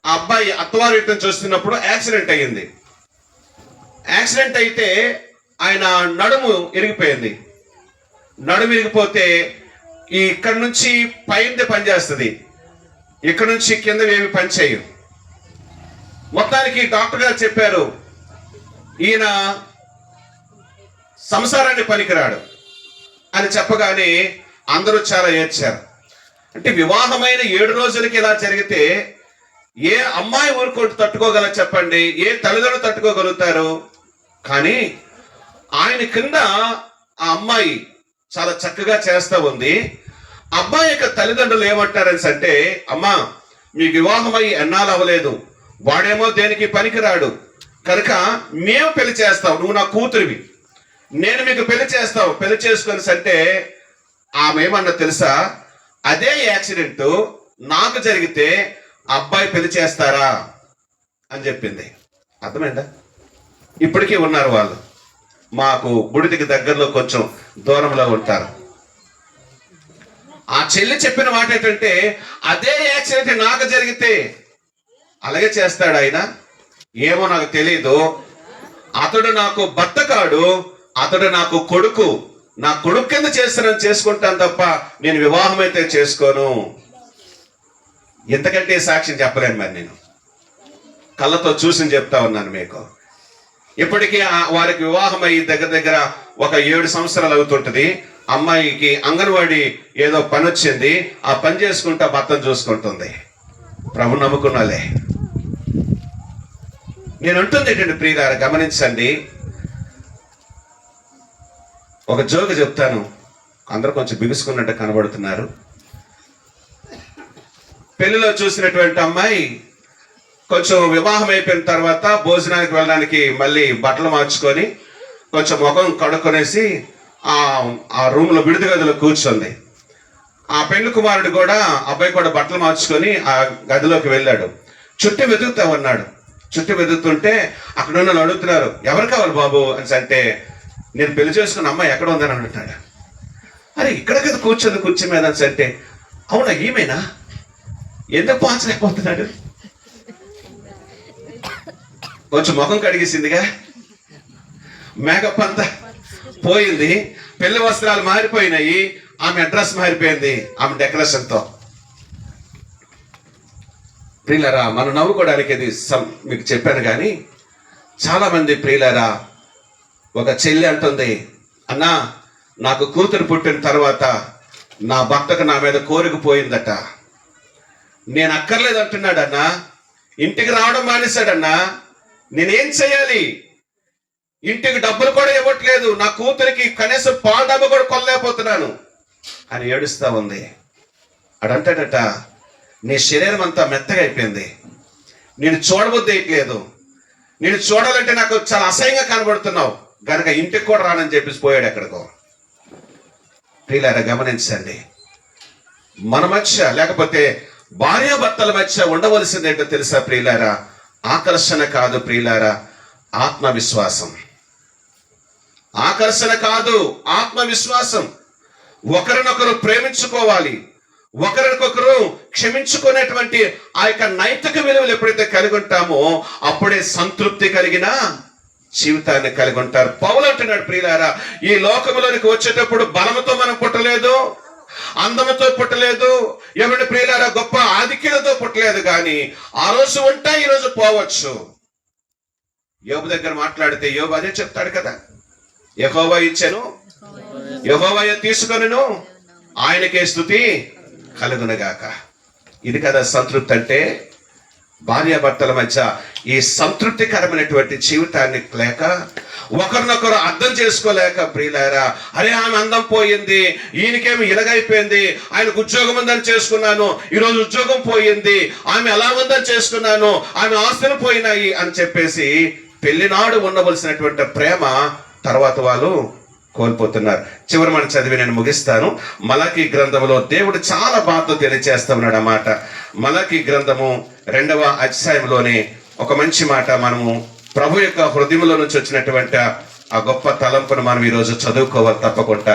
A: ఆ అబ్బాయి అత్తవారి ఇంటిని చూస్తున్నప్పుడు యాక్సిడెంట్ అయ్యింది. యాక్సిడెంట్ అయితే ఆయన నడుము ఇరిగిపోయింది. నడుము ఇరిగిపోతే ఇక్కడ నుంచి పైన పనిచేస్తుంది, ఇక్కడ నుంచి కింద ఏమి పని చేయు. మొత్తానికి డాక్టర్ గారు చెప్పారు, ఈయన సంసారాన్ని పనికిరాడు అని చెప్పగానే అందరూ చాలా ఏడ్చారు. అంటే వివాహమైన 7 రోజులకి ఇలా జరిగితే ఏ అమ్మాయి ఊరుకోటి తట్టుకోగల చెప్పండి? ఏ తల్లిదండ్రులు తట్టుకోగలుగుతారు? కానీ ఆయన కింద ఆ అమ్మాయి చాలా చక్కగా చేస్తా ఉంది. అబ్బాయి యొక్క తల్లిదండ్రులు ఏమంటారని అంటే, అమ్మా మీకు వివాహమై ఎన్నాళ్ళు అవ్వలేదు, వాడేమో దేనికి పనికిరాడు కనుక మేము పెళ్లి చేస్తాం, నువ్వు నా కూతురివి, నేను మీకు పెళ్లి చేస్తావు, పెళ్లి చేసుకొని అంటే ఆమె ఏమన్నా తెలుసా? అదే యాక్సిడెంట్ నాకు జరిగితే అబ్బాయి పెళ్లి చేస్తారా అని చెప్పింది. అర్థమైందా? ఇప్పటికీ ఉన్నారు వాళ్ళు, మాకు గుడికి దగ్గరలో కొంచెం దూరంలో ఉంటారు. ఆ చెల్లి చెప్పిన మాట ఏంటంటే, అదే యాక్సిడెంట్ నాకు జరిగితే అలాగే చేస్తాడు ఆయన, ఏమో నాకు తెలీదు. అతడు నాకు భర్త కాడు, అతడు నాకు కొడుకు, నా కొడుకు కింద చేస్తానని చేసుకుంటాను తప్ప నేను వివాహం అయితే చేసుకోను. ఎంతకంటే సాక్ష్యం చెప్పలేను. మరి నేను కళ్ళతో చూసి చెప్తా ఉన్నాను మీకు. ఇప్పటికీ వారికి వివాహం అయ్యి దగ్గర ఒక 7 సంవత్సరాలు అవుతుంటది. అమ్మాయికి అంగన్వాడీ ఏదో పని వచ్చింది, ఆ పని చేసుకుంటా భర్తను చూసుకుంటుంది. ప్రభు నమ్ముకున్నాలే. నేను అంటుంది ఏంటంటే ప్రియులారా, గమనించండి, ఒక జోక్ చెప్తాను. అందరూ కొంచెం బిగుసుకున్నట్టు కనబడుతున్నారు. పెళ్లిలో చూసినటువంటి అమ్మాయి కొంచెం వివాహం అయిపోయిన తర్వాత భోజనానికి వెళ్ళడానికి మళ్ళీ బట్టలు మార్చుకొని కొంచెం ముఖం కడుక్కొనేసి ఆ రూమ్లో విడిది గదిలో కూర్చుంది. ఆ పెళ్లి కుమారుడు కూడా, అబ్బాయి కూడా బట్టలు మార్చుకొని ఆ గదిలోకి వెళ్ళాడు. చుట్టూ వెతుకుతా ఉన్నాడు. చుట్టూ వెతుకుతుంటే అక్కడ ఉన్న అడుగుతున్నారు, ఎవరు కావాలి బాబు అని అంటే, నేను పెళ్లి చేసుకున్న అమ్మాయి ఎక్కడ ఉందని అంటున్నాడు. అరే ఇక్కడ కదా కూర్చొని కూర్చో మీద అని అంటే, అవునా ఈమెనా? ఎందుకు పాచలేకపోతున్నాడు? కొంచెం ముఖం కడిగేసిందిగా, మేకప్ అంతా పోయింది, పెళ్లి వస్త్రాలు మారిపోయినాయి, ఆమె అడ్రస్ మారిపోయింది ఆమె డెకరేషన్తో. ప్రియులారా, మనం నవ్వుకోవడానికి ఇది మీకు చెప్పాను కానీ చాలా మంది ప్రియులారా, ఒక చెల్లి అంటుంది, అన్నా నాకు కూతురు పుట్టిన తర్వాత నా భర్తకు నా మీద కోరికపోయిందట, నేను అక్కర్లేదు అంటున్నాడన్నా, ఇంటికి రావడం మానేశాడన్నా, నేనేం చేయాలి? ఇంటికి డబ్బులు కూడా ఇవ్వట్లేదు, నా కూతురికి కనీసం పాల డబ్బు కూడా కొనలేకపోతున్నాను అని ఏడుస్తా ఉంది. అడంటాడట, నీ శరీరం అంతా మెత్తగా అయిపోయింది, నేను చూడబుద్ధి వేయట్లేదు, నేను చూడాలంటే నాకు చాలా అసహ్యంగా కనబడుతున్నావు గనక ఇంటికి కూడా రానని చెప్పేసి పోయాడు ఎక్కడికో. ప్రియులారా, గమనించండి, మన మధ్య లేకపోతే భార్యాభర్తల మధ్య ఉండవలసింది ఏంటో తెలుసా ప్రియులారా? ఆకర్షణ కాదు ప్రియులారా, ఆత్మవిశ్వాసం. ఆకర్షణ కాదు, ఆత్మవిశ్వాసం. ఒకరినొకరు ప్రేమించుకోవాలి, ఒకరికొకరు క్షమించుకునేటువంటి ఆ యొక్క నైతిక విలువలు ఎప్పుడైతే కలిగి ఉంటామో అప్పుడే సంతృప్తి కలిగిన జీవితాన్ని కలిగి ఉంటారు. పౌలు అంటున్నాడు, ప్రియులారా, ఈ లోకంలోనికి వచ్చేటప్పుడు బలముతో మనం పుట్టలేదు, అందముతో పుట్టలేదు, ఎవరి ప్రియులారా గొప్ప ఆధిక్యతతో పుట్టలేదు, కానీ ఆ రోజు ఉంటా ఈ రోజు పోవచ్చు. యోబు దగ్గర మాట్లాడితే యోబు అదే చెప్తాడు కదా, యెహోవా ఇచ్చెను, యెహోవా తీసుకొనెను, ఆయనకే స్తుతి కలుగునగాక. ఇది కదా సంతృప్తి అంటే. భార్యాభర్తల మధ్య ఈ సంతృప్తికరమైనటువంటి జీవితాన్ని లేక, ఒకరినొకరు అర్థం చేసుకోలేక ప్రియులారా, అరే ఆమె అందం పోయింది, ఈయనకేమి ఇలాగైపోయింది, ఆయనకు ఉద్యోగం ఉందని చేసుకున్నాను, ఈరోజు ఉద్యోగం పోయింది, ఆమె ఎలా ఉందని చేసుకున్నాను, ఆమె ఆస్తులు పోయినాయి అని చెప్పేసి పెళ్లినాడు ఉండవలసినటువంటి ప్రేమ తర్వాత వాళ్ళు కోల్పోతున్నారు. చివరి మనం చదివి నేను ముగిస్తాను. మలాకీ గ్రంథంలో దేవుడు చాలా బాధతో తెలియజేస్తా ఉన్నాడు అన్నమాట. మలాకీ గ్రంథము 2వ అధ్యాయంలోనే ఒక మంచి మాట, మనము ప్రభు యొక్క హృదయంలో నుంచి వచ్చినటువంటి ఆ గొప్ప తలంపును మనం ఈరోజు చదువుకోవాలి తప్పకుండా.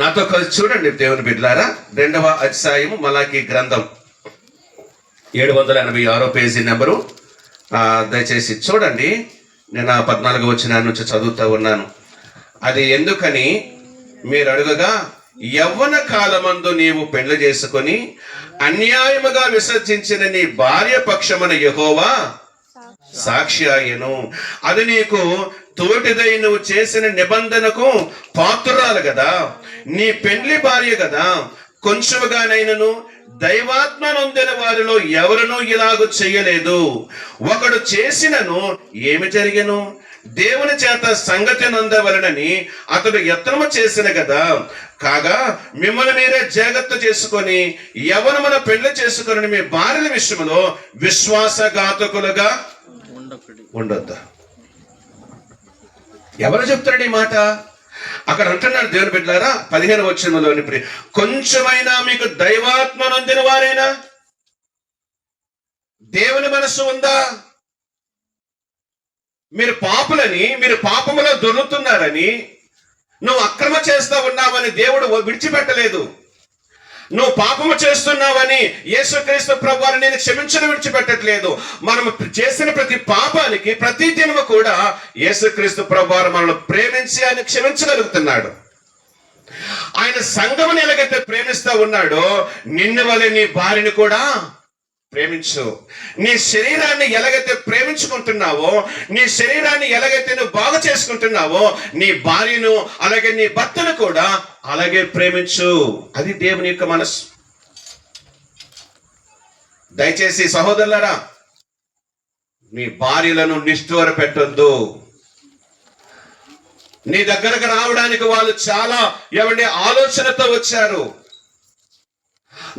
A: నాతో కలిసి చూడండి దేవుని బిడ్డలారా. 2వ అధ్యాయము మలాకీ గ్రంథం 786 పేజీ నెంబరు. దయచేసి చూడండి. నేను 14వ వచనం నుంచి చదువుతూ ఉన్నాను. అది ఎందుకని మీరు అడుగగా, యవ్వన కాలమందు నీవు పెళ్లి చేసుకొని అన్యాయముగా విసర్జించిన నీ భార్య పక్షమున యెహోవా సాక్షి ఆయను. అది నీకు తోటిదై నువ్వు చేసిన నిబంధనకు పాత్రురాలు కదా, నీ పెండ్లి భార్య కదా. కొంచెముగానైనను దైవాత్మ నొందిన వారిలో ఎవరునూ ఇలాగూ చెయ్యలేదు. ఒకడు చేసినను ఏమి జరిగెను? దేవుని చేత సంగతి నొందవలనని అతడు యత్నము చేసిన కదా. కాగా మిమ్మల్ని మీరే జాగ్రత్త చేసుకొని యవ్వనమున పెళ్లి చేసుకొని మీ భార్యల విషయంలో విశ్వాసఘాతకులుగా ఉండొద్దు. ఎవరు చెప్తాడు ఈ మాట? అక్కడ అంటున్నాడు దేవుని బిడ్డలారా 15వ వచనంలోని, కొంచెమైనా మీకు దైవాత్మ నొందిన వారైనా దేవుని మనస్సు ఉందా? మీరు పాపులని, మీరు పాపములో దొరుకుతున్నారని, నువ్వు అక్రమ చేస్తా ఉన్నావని దేవుడు విడిచిపెట్టలేదు. నువ్వు పాపము చేస్తున్నావని యేసుక్రీస్తు ప్రభువారు నేను క్షమించడం విడిచిపెట్టట్లేదు. మనం చేసిన ప్రతి పాపానికి ప్రతి దినము కూడా యేసుక్రీస్తు ప్రభువారు మనల్ని ప్రేమించి ఆయన క్షమించగలుగుతున్నాడు. ఆయన సంఘముని ఎలాగైతే ప్రేమిస్తా ఉన్నాడో, నిన్ను వలె నీ భార్యని కూడా ప్రేమించు. నీ శరీరాన్ని ఎలాగైతే ప్రేమించుకుంటున్నావో, నీ శరీరాన్ని ఎలాగైతే నువ్వు బాగు చేసుకుంటున్నావో, నీ భార్యను అలాగే నీ భర్తను కూడా అలాగే ప్రేమించు. అది దేవుని యొక్క మనసు. దయచేసి సహోదరులారా, నీ భార్యలను నిష్ఠూర పెట్టొద్దు. నీ దగ్గరకు రావడానికి వాళ్ళు చాలా ఆలోచనతో వచ్చారు.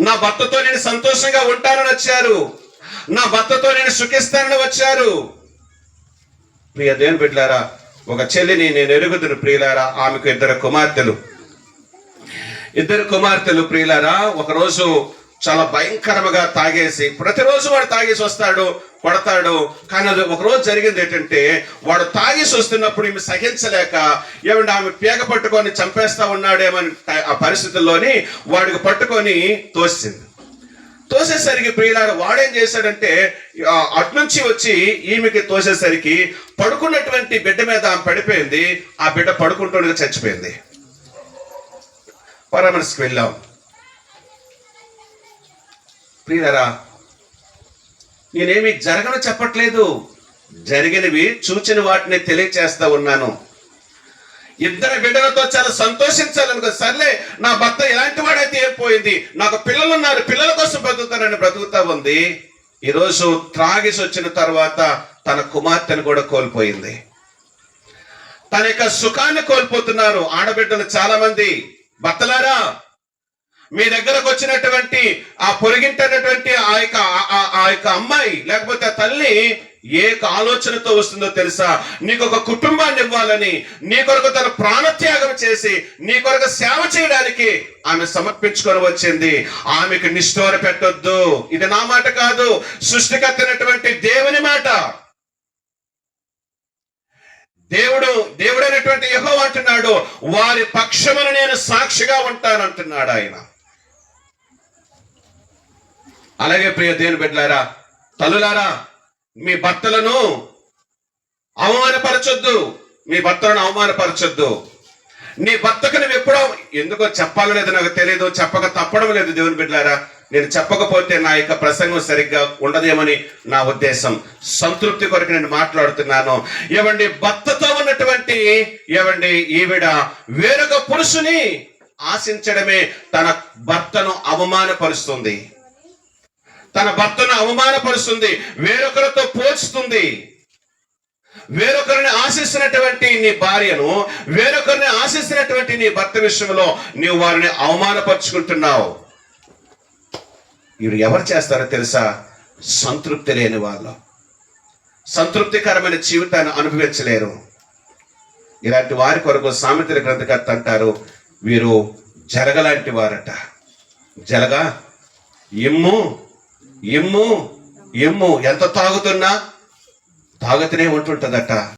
A: నా భర్తతో నేను సంతోషంగా ఉంటానని వచ్చారు. నా భర్తతో నేను సుఖిస్తానని వచ్చారు. ప్రియ దేవుని బిడ్డలారా, ఒక చెల్లిని నేను ఎరుగుదును ప్రియులారా. ఆమెకు ఇద్దరు కుమార్తెలు ప్రియులారా. ఒకరోజు చాలా భయంకరంగా తాగేసి, ప్రతిరోజు వాడు తాగేసి వస్తాడు, కొడతాడు. కానీ అది ఒకరోజు జరిగింది ఏంటంటే, వాడు తాగేసి వస్తున్నప్పుడు ఈమె సహించలేక ఆమె పేగ పట్టుకొని చంపేస్తా ఉన్నాడేమని ఆ పరిస్థితుల్లోని వాడికి పట్టుకొని తోసింది. తోసేసరికి ప్రియులారా వాడేం చేశాడంటే, అట్నుంచి వచ్చి ఈమెకి తోసేసరికి పడుకున్నటువంటి బిడ్డ మీద ఆమె పడిపోయింది. ఆ బిడ్డ పడుకుంటుండగా చచ్చిపోయింది. పరామర్శకు వెళ్ళాం. ప్రియులారా, నేనేమి జరగను చెప్పట్లేదు, జరిగినవి చూచిన వాటిని తెలియచేస్తా ఉన్నాను. ఇద్దరు బిడ్డలతో చాలా సంతోషించాలనుకో. సర్లే, నా భర్త ఎలాంటి వాడైతే ఏర్పోయింది, నాకు పిల్లలు ఉన్నారు, పిల్లల కోసం బ్రతుకుతానని బ్రతుకుతా ఉంది. ఈరోజు త్రాగిసి వచ్చిన తర్వాత తన కుమార్తెను కూడా కోల్పోయింది. తన యొక్క సుఖాన్ని కోల్పోతున్నారు ఆడబిడ్డలు చాలా మంది. భర్తలారా, మీ దగ్గరకు వచ్చినటువంటి ఆ పొరిగింటటువంటి ఆ యొక్క అమ్మాయి లేకపోతే ఆ తల్లి ఏ ఆలోచనతో వస్తుందో తెలుసా? నీకు ఒక కుటుంబాన్ని ఇవ్వాలని, నీ కొరకు తన ప్రాణత్యాగం చేసి నీ కొరకు సేవ చేయడానికి ఆమె సమర్పించుకొని వచ్చింది. ఆమెకు నిష్ఠూర పెట్టొద్దు. ఇది నా మాట కాదు, సృష్టికర్తైనటువంటి దేవుని మాట. దేవుడైనటువంటి యెహోవా అంటున్నాడు, వారి పక్షమున నేను సాక్షిగా ఉంటానంటున్నాడు ఆయన. అలాగే ప్రియ దేవుని బిడ్డలారా, తల్లులారా, మీ భర్తలను అవమానపరచొద్దు. మీ భర్తలను అవమానపరచొద్దు. నీ భర్తకు నువ్వు ఎప్పుడో, ఎందుకో చెప్పాలో లేదో నాకు తెలియదు, చెప్పక తప్పడం లేదు దేవుని బిడ్డలారా. నేను చెప్పకపోతే నా యొక్క ప్రసంగం సరిగ్గా ఉండదేమని నా ఉద్దేశం. సంతృప్తి కొరకు నేను మాట్లాడుతున్నాను. భర్తతో ఉన్నటువంటి ఈవిడ వేరొక పురుషుని ఆశించడమే తన భర్తను అవమానపరుస్తుంది. తన భర్తను అవమానపరుస్తుంది, వేరొకరితో పోల్చుతుంది. వేరొకరిని ఆశిస్తున్నటువంటి నీ భార్యను, వేరొకరిని ఆశిస్తున్నటువంటి నీ భర్త విషయంలో నీవు వారిని అవమానపరుచుకుంటున్నావు. ఇవి ఎవరు చేస్తారో తెలుసా? సంతృప్తి లేని వాళ్ళు, సంతృప్తికరమైన జీవితాన్ని అనుభవించలేరు. ఇలాంటి వారి కొరకు సామెతల గ్రంథకర్త అంటారు, వీరు జలగలాంటి వారట. జలగా ఇమ్ము ఇమ్ము ఇమ్ము, ఎంత తాగుతున్నా తాగుతూనే ఉంటుంటదట.